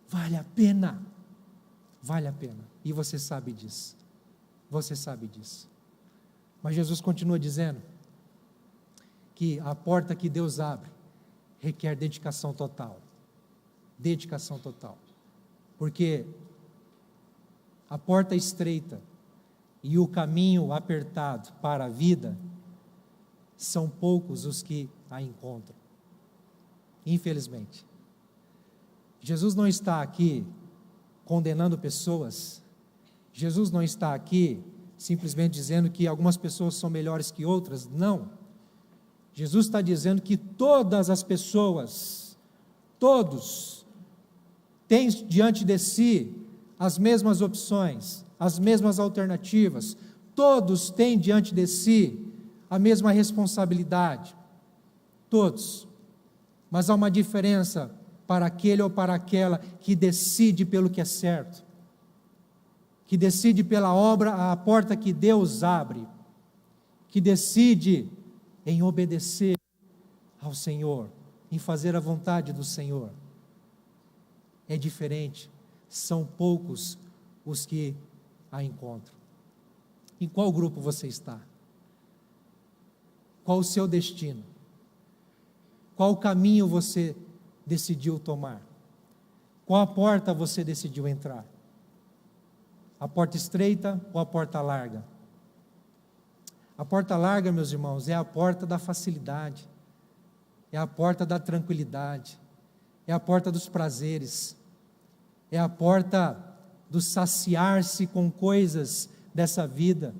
vale a pena, e você sabe disso, mas Jesus continua dizendo, que a porta que Deus abre, requer dedicação total, porque a porta estreita, e o caminho apertado para a vida, são poucos os que a encontram, infelizmente. Jesus não está aqui condenando pessoas, Jesus não está aqui simplesmente dizendo que algumas pessoas são melhores que outras, não. Jesus está dizendo que todas as pessoas, todos, têm diante de si as mesmas opções, as mesmas alternativas, todos têm diante de si a mesma responsabilidade, todos, mas há uma diferença para aquele ou para aquela que decide pelo que é certo, que decide pela obra, a porta que Deus abre, que decide em obedecer ao Senhor, em fazer a vontade do Senhor. É diferente, são poucos os que a encontram. Em qual grupo você está? Qual o seu destino? Qual caminho você decidiu tomar? Qual a porta você decidiu entrar? A porta estreita ou a porta larga? A porta larga, meus irmãos, é a porta da facilidade, é a porta da tranquilidade, é a porta dos prazeres, é a porta do saciar-se com coisas dessa vida,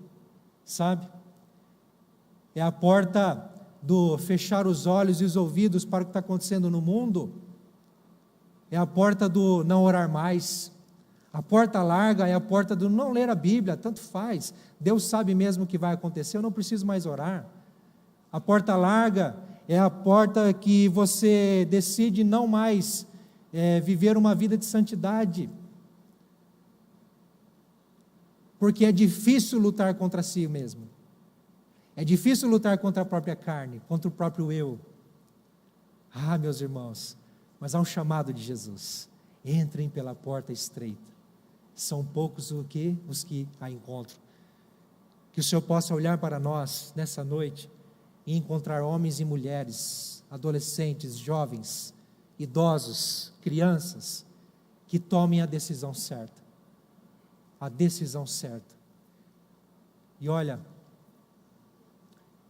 sabe? É a porta do fechar os olhos e os ouvidos para o que está acontecendo no mundo, é a porta do não orar mais. A porta larga é a porta do não ler a Bíblia, tanto faz, Deus sabe mesmo o que vai acontecer, eu não preciso mais orar. A porta larga é a porta que você decide não mais viver uma vida de santidade, porque é difícil lutar contra si mesmo, é difícil lutar contra a própria carne, contra o próprio eu. Ah, meus irmãos, mas há um chamado de Jesus, entrem pela porta estreita, são poucos os que a encontram. Que o Senhor possa olhar para nós nessa noite e encontrar homens e mulheres, adolescentes, jovens, idosos, crianças, que tomem a decisão certa. E olha,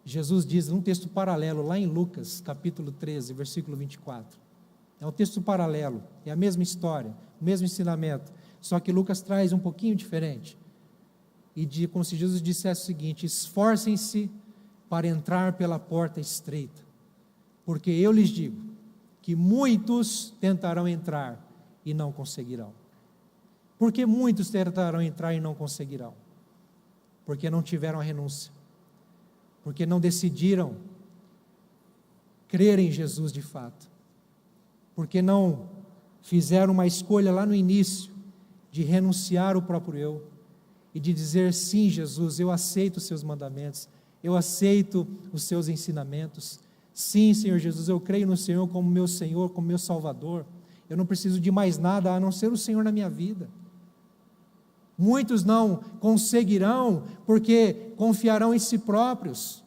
Jesus diz num texto paralelo, lá em Lucas, capítulo 13, versículo 24, é um texto paralelo, é a mesma história, o mesmo ensinamento, só que Lucas traz um pouquinho diferente, como se Jesus dissesse o seguinte: esforcem-se para entrar pela porta estreita, porque eu lhes digo, que muitos tentarão entrar e não conseguirão. Por que muitos tentarão entrar e não conseguirão? Porque não tiveram a renúncia, porque não decidiram crer em Jesus de fato, porque não fizeram uma escolha lá no início, de renunciar o próprio eu, e de dizer: sim, Jesus, eu aceito os seus mandamentos, eu aceito os seus ensinamentos, sim, Senhor Jesus, eu creio no Senhor, como meu Salvador, eu não preciso de mais nada a não ser o Senhor na minha vida. Muitos não conseguirão, porque confiarão em si próprios,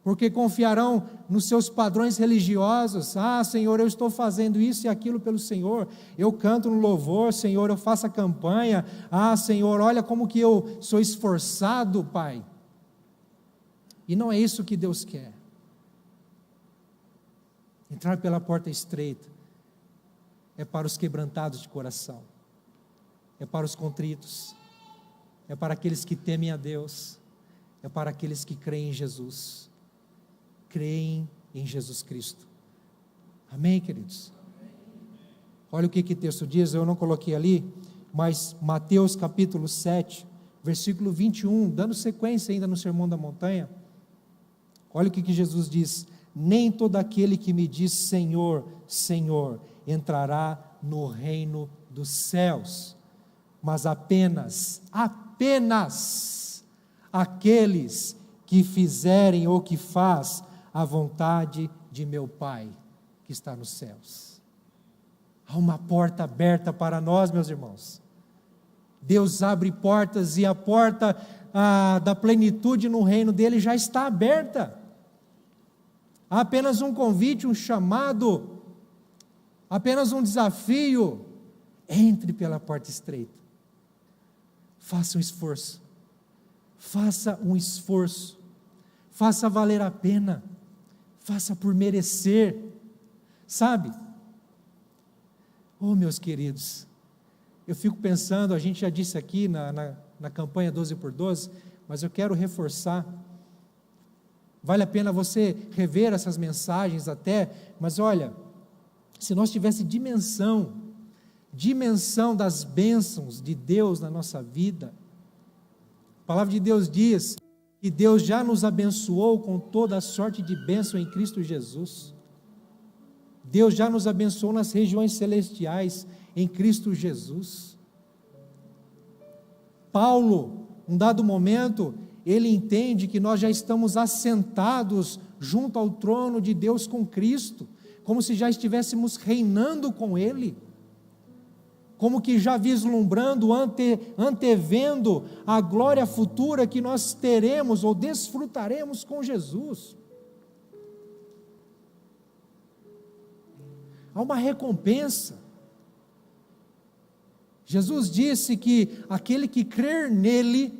porque confiarão nos seus padrões religiosos. Ah, Senhor, eu estou fazendo isso e aquilo pelo Senhor, eu canto no louvor, Senhor, eu faço a campanha, ah, Senhor, olha como que eu sou esforçado, Pai. E não é isso que Deus quer. Entrar pela porta estreita é para os quebrantados de coração, é para os contritos, é para aqueles que temem a Deus, é para aqueles que creem em Jesus, creem em Jesus Cristo. Amém, queridos? Olha o que o texto diz, eu não coloquei ali, mas Mateus capítulo 7, versículo 21, dando sequência ainda no Sermão da Montanha, olha o que Jesus diz: nem todo aquele que me diz Senhor, Senhor, entrará no reino dos céus, mas apenas aqueles que fizerem ou que faz a vontade de meu Pai que está nos céus. Há uma porta aberta para nós, meus irmãos. Deus abre portas e a porta da plenitude no reino dele já está aberta. Há apenas um convite, um chamado, apenas um desafio: entre pela porta estreita. Faça um esforço, faça valer a pena, faça por merecer, sabe? Oh, meus queridos, eu fico pensando, a gente já disse aqui na campanha 12 por 12, mas eu quero reforçar. Vale a pena você rever essas mensagens até, mas olha, se nós tivéssemos dimensão das bênçãos de Deus na nossa vida, a palavra de Deus diz que Deus já nos abençoou com toda a sorte de bênção em Cristo Jesus. Deus já nos abençoou nas regiões celestiais em Cristo Jesus. Paulo, num dado momento, ele entende que nós já estamos assentados junto ao trono de Deus com Cristo, como se já estivéssemos reinando com Ele, como que já vislumbrando, antevendo a glória futura que nós teremos ou desfrutaremos com Jesus. Há uma recompensa. Jesus disse que aquele que crer nele,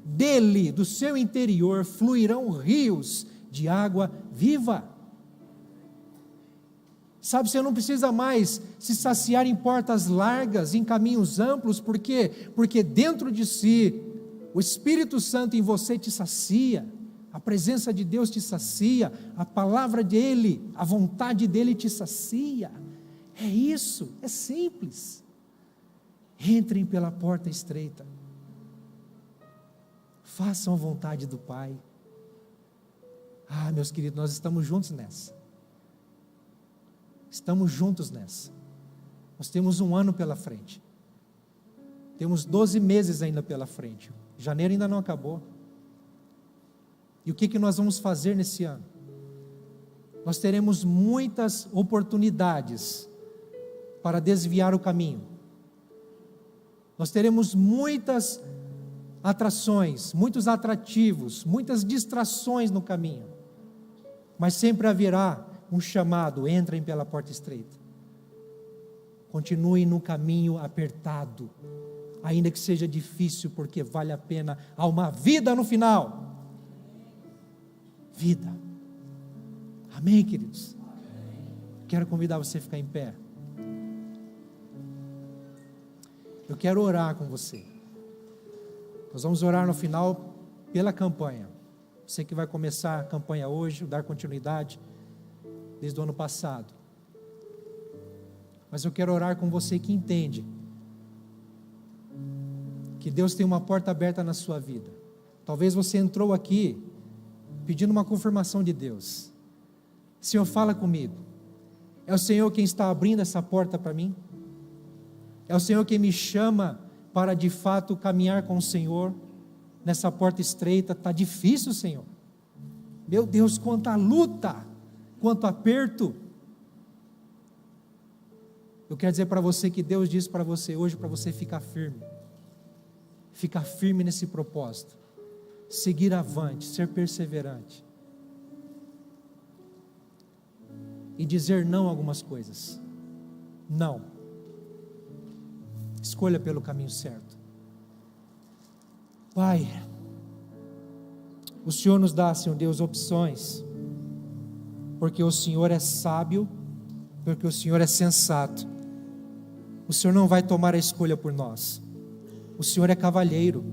dele, do seu interior, fluirão rios de água viva. Sabe, você não precisa mais se saciar em portas largas, em caminhos amplos, por quê? Porque dentro de si, o Espírito Santo em você te sacia, a presença de Deus te sacia, a palavra dele, a vontade dele te sacia. É isso, é simples. Entrem pela porta estreita. Façam a vontade do Pai. Ah, meus queridos, nós estamos juntos nessa. Estamos juntos nessa. Nós temos um ano pela frente. Temos 12 meses ainda pela frente. Janeiro ainda não acabou. E o que nós vamos fazer nesse ano? Nós teremos muitas oportunidades para desviar o caminho. Nós teremos muitas atrações, muitos atrativos, muitas distrações no caminho, mas sempre haverá um chamado: entrem pela porta estreita, continuem no caminho apertado, ainda que seja difícil, porque vale a pena, há uma vida no final, vida. Amém, queridos? Quero convidar você a ficar em pé. Eu quero orar com você. Nós vamos orar no final pela campanha. Você que vai começar a campanha hoje, dar continuidade desde o ano passado. Mas eu quero orar com você que entende que Deus tem uma porta aberta na sua vida. Talvez você entrou aqui pedindo uma confirmação de Deus. Senhor, fala comigo. É o Senhor quem está abrindo essa porta para mim? É o Senhor quem me chama para de fato caminhar com o Senhor nessa porta estreita? Está difícil, Senhor. Meu Deus, quanta luta, quanto aperto. Eu quero dizer para você que Deus diz para você hoje, para você ficar firme nesse propósito, seguir avante, ser perseverante e dizer não a algumas coisas. Não. Escolha pelo caminho certo. Pai, o Senhor nos dá, Senhor Deus, opções, porque o Senhor é sábio, porque o Senhor é sensato. O Senhor não vai tomar a escolha por nós. O Senhor é cavalheiro.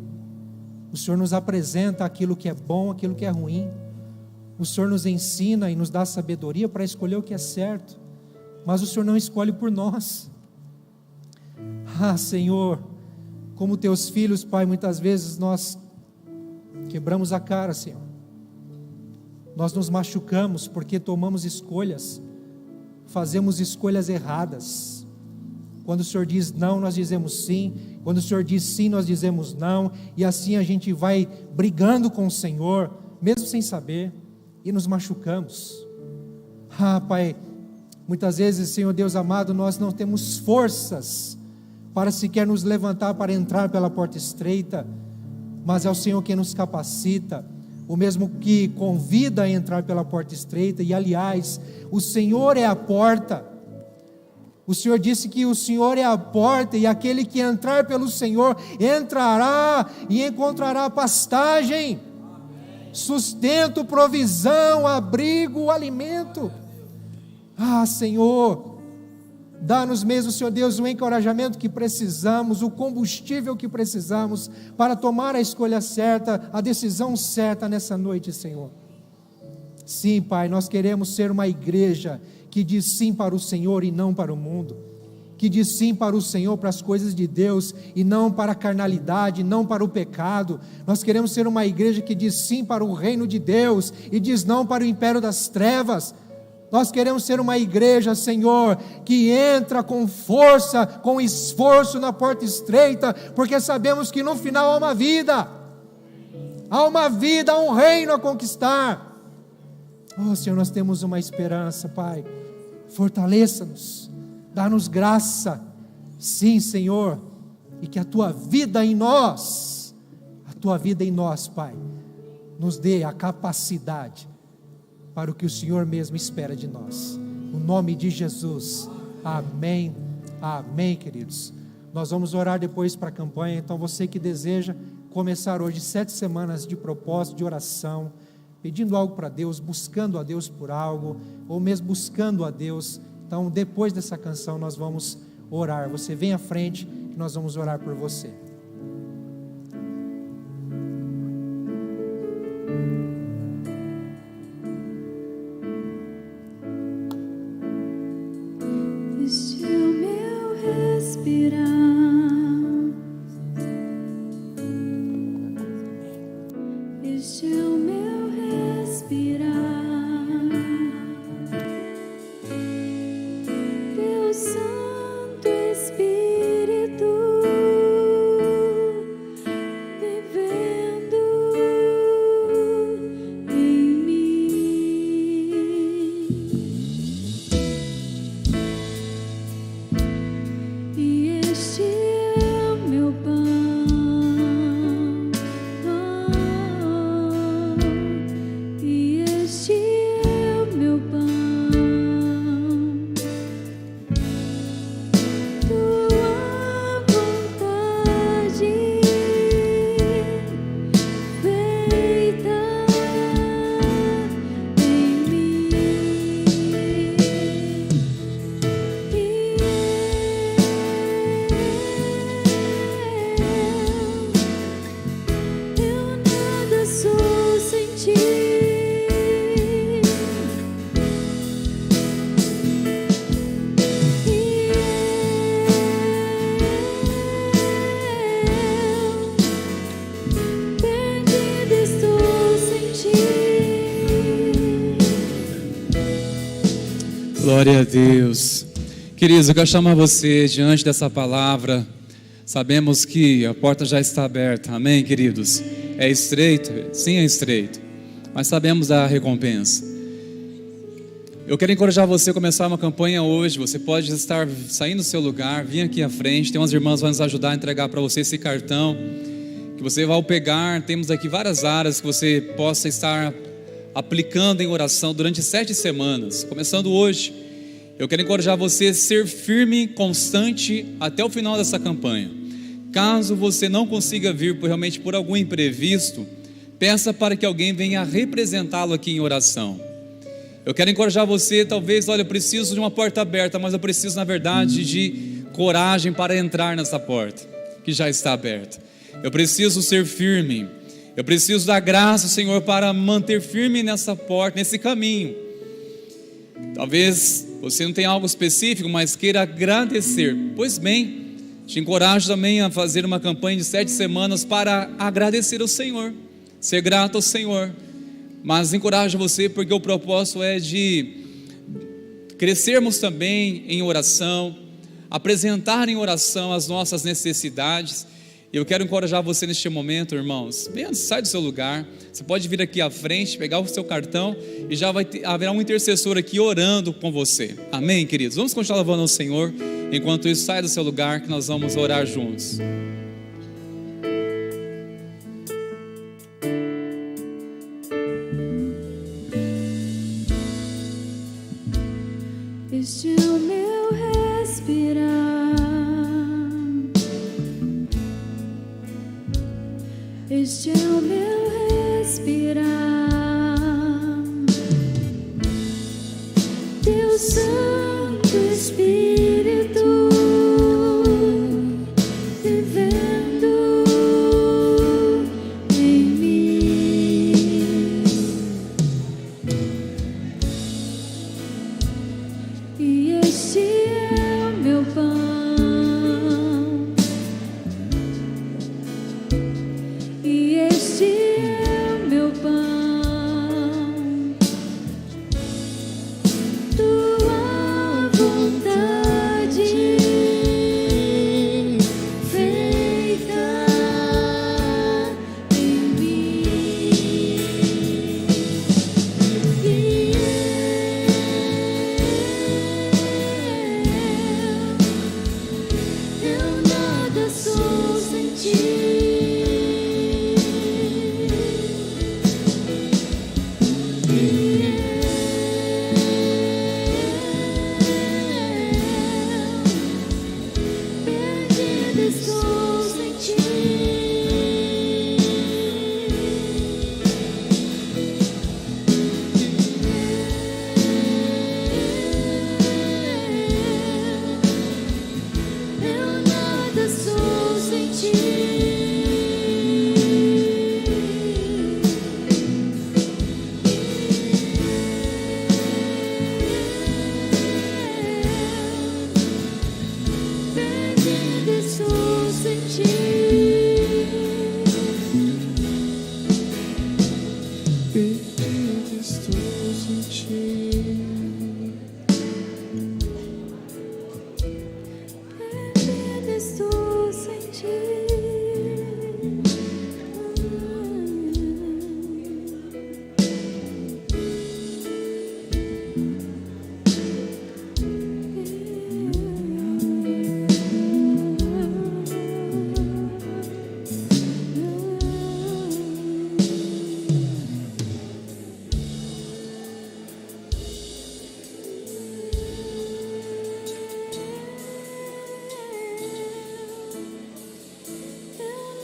O Senhor nos apresenta aquilo que é bom, aquilo que é ruim. O Senhor nos ensina e nos dá sabedoria para escolher o que é certo, mas o Senhor não escolhe por nós. Senhor, como teus filhos, Pai, muitas vezes nós quebramos a cara, Senhor. Nós nos machucamos porque tomamos escolhas, fazemos escolhas erradas. Quando o Senhor diz não, nós dizemos sim. Quando o Senhor diz sim, nós dizemos não. E assim a gente vai brigando com o Senhor, mesmo sem saber, e nos machucamos. Pai, muitas vezes, Senhor Deus amado, nós não temos forças para sequer nos levantar para entrar pela porta estreita, mas é o Senhor quem nos capacita, o mesmo que convida a entrar pela porta estreita. E aliás, o Senhor é a porta. O Senhor disse que o Senhor é a porta, e aquele que entrar pelo Senhor entrará e encontrará pastagem, sustento, provisão, abrigo, alimento. Senhor, dá-nos mesmo, Senhor Deus, o encorajamento que precisamos, o combustível que precisamos para tomar a escolha certa, a decisão certa nessa noite, Senhor. Sim, Pai, nós queremos ser uma igreja que diz sim para o Senhor e não para o mundo, que diz sim para o Senhor, para as coisas de Deus, e não para a carnalidade, não para o pecado. Nós queremos ser uma igreja que diz sim para o reino de Deus e diz não para o império das trevas. Nós queremos ser uma igreja, Senhor, que entra com força, com esforço na porta estreita, porque sabemos que no final há uma vida, há um reino a conquistar. Senhor, nós temos uma esperança, Pai. Fortaleça-nos, dá-nos graça, sim, Senhor, e que a Tua vida em nós, Pai, nos dê a capacidade para o que o Senhor mesmo espera de nós. No nome de Jesus, amém, amém, queridos. Nós vamos orar depois para a campanha, então você que deseja começar hoje 7 semanas de propósito, de oração, pedindo algo para Deus, buscando a Deus por algo, ou mesmo buscando a Deus, então depois dessa canção nós vamos orar. Você vem à frente e nós vamos orar por você. Este é o meu respirar, este é o meu respirar. Deus Santo Espírito vivendo em mim. E este é o meu pão. E este é o meu pão. Tua vontade feita em mim. Eu nada sou sem ti. Perdida estou sem ti. Glória a Deus. Queridos, eu quero chamar você diante dessa palavra. Sabemos que a porta já está aberta, amém, queridos? É estreito? Sim, é estreito, mas sabemos da recompensa. Eu quero encorajar você a começar uma campanha hoje. Você pode estar saindo do seu lugar, vir aqui à frente, tem umas irmãs que vão nos ajudar a entregar para você esse cartão, que você vai pegar. Temos aqui várias áreas que você possa estar aplicando em oração durante 7 semanas, começando hoje. Eu quero encorajar você a ser firme, constante até o final dessa campanha. Caso você não consiga vir realmente por algum imprevisto, peça para que alguém venha representá-lo aqui em oração. Eu quero encorajar você, talvez, olha, eu preciso de uma porta aberta, mas eu preciso, na verdade, de coragem para entrar nessa porta, que já está aberta. Eu preciso ser firme, eu preciso da graça, Senhor, para manter firme nessa porta, nesse caminho. Talvez você não tenha algo específico, mas queira agradecer. Pois bem, te encorajo também a fazer uma campanha de 7 semanas para agradecer ao Senhor, ser grato ao Senhor. Mas encorajo você porque o propósito é de crescermos também em oração, apresentar em oração as nossas necessidades. E eu quero encorajar você neste momento, irmãos. Venha, sai do seu lugar. Você pode vir aqui à frente, pegar o seu cartão e já haverá um intercessor aqui orando com você. Amém, queridos? Vamos continuar louvando ao Senhor. Enquanto isso, sai do seu lugar que nós vamos orar juntos. Este é o meu respirar, este é o meu respirar. Teu Santo Espírito vivendo em mim, e este é o meu pão, e este é o meu pão. Tua vontade feita em mim, e eu nada sou sem ti. Perdido estou sem ti. Eu nada sou sem ti. Perdido estou sem ti. Perdido estou sem ti. Perdido estou sem ti. Eu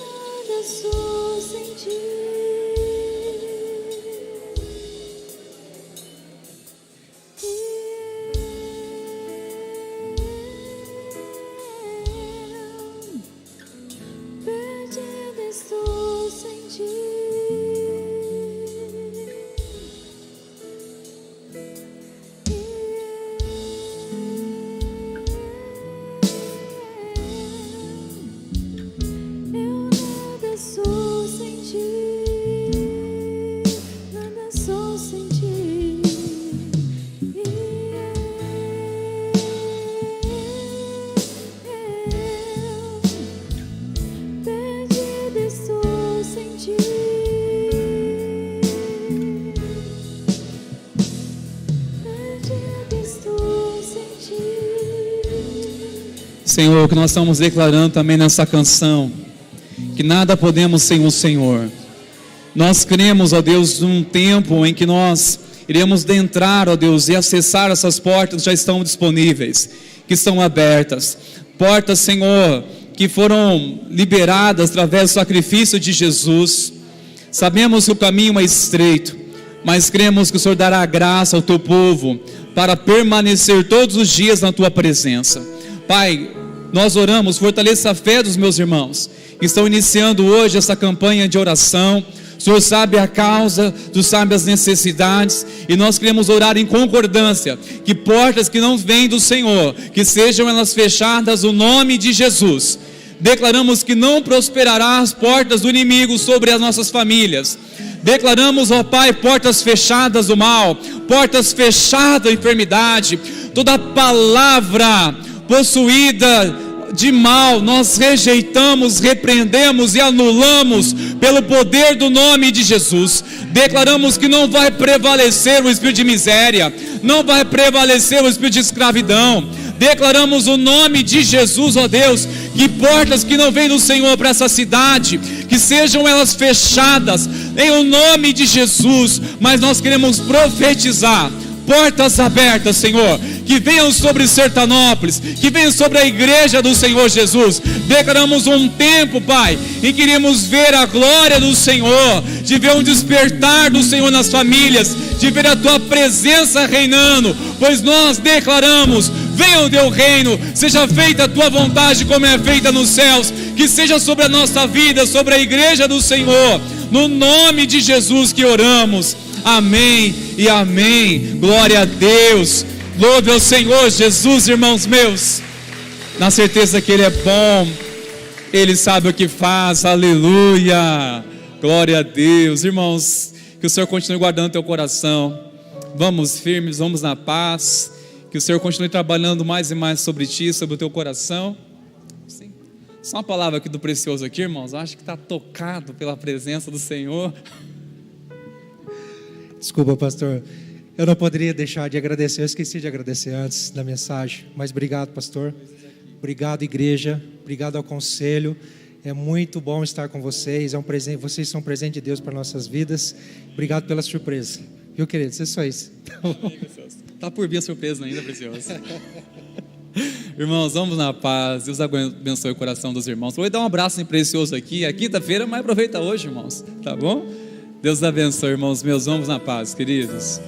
nada sou sem ti. Perdido estou sem ti. Eu nada sou sem ti, nada sou sem ti. Perdido estou sem ti. Perdido estou sem ti. Senhor, o que nós estamos declarando também nessa canção, que nada podemos sem o Senhor. Nós cremos, ó Deus, num tempo em que nós iremos adentrar, ó Deus, e acessar essas portas que já estão disponíveis, que estão abertas. Portas, Senhor, que foram liberadas através do sacrifício de Jesus. Sabemos que o caminho é estreito, mas cremos que o Senhor dará graça ao teu povo para permanecer todos os dias na tua presença. Pai, nós oramos, fortaleça a fé dos meus irmãos que estão iniciando hoje essa campanha de oração. O Senhor sabe a causa, o Senhor sabe as necessidades, e nós queremos orar em concordância, que portas que não vêm do Senhor, que sejam elas fechadas no nome de Jesus. Declaramos que não prosperará as portas do inimigo sobre as nossas famílias. Declaramos, ó Pai, portas fechadas do mal, portas fechadas da enfermidade, toda palavra possuída de mal, nós rejeitamos, repreendemos e anulamos pelo poder do nome de Jesus. Declaramos que não vai prevalecer o espírito de miséria, não vai prevalecer o espírito de escravidão. Declaramos o nome de Jesus, ó Deus, que portas que não vêm do Senhor para essa cidade, que sejam elas fechadas em o nome de Jesus. Mas nós queremos profetizar portas abertas, Senhor, que venham sobre Sertanópolis, que venham sobre a igreja do Senhor Jesus. Declaramos um tempo, Pai, em que iremos ver a glória do Senhor, de ver um despertar do Senhor nas famílias, de ver a tua presença reinando, pois nós declaramos: venha o teu reino, seja feita a tua vontade como é feita nos céus, que seja sobre a nossa vida, sobre a igreja do Senhor, no nome de Jesus que oramos. Amém e amém. Glória a Deus. Louve ao Senhor Jesus, irmãos meus, na certeza que Ele é bom, Ele sabe o que faz. Aleluia. Glória a Deus. Irmãos, que o Senhor continue guardando teu coração. Vamos firmes, vamos na paz. Que o Senhor continue trabalhando mais e mais sobre ti, sobre o teu coração. Sim. Só uma palavra aqui do precioso aqui, irmãos. Eu acho que está tocado pela presença do Senhor. Desculpa, pastor, eu não poderia deixar de agradecer, eu esqueci de agradecer antes da mensagem, mas obrigado, pastor, obrigado, igreja, obrigado ao conselho. É muito bom estar com vocês, é um presente, vocês são um presente de Deus para nossas vidas. Obrigado pela surpresa, viu, queridos? É só isso. Está por vir a surpresa ainda, precioso. Irmãos, vamos na paz. Deus abençoe o coração dos irmãos. Vou dar um abraço em precioso aqui, é quinta-feira, mas aproveita hoje, irmãos, tá bom? Deus abençoe, irmãos meus. Vamos na paz, queridos.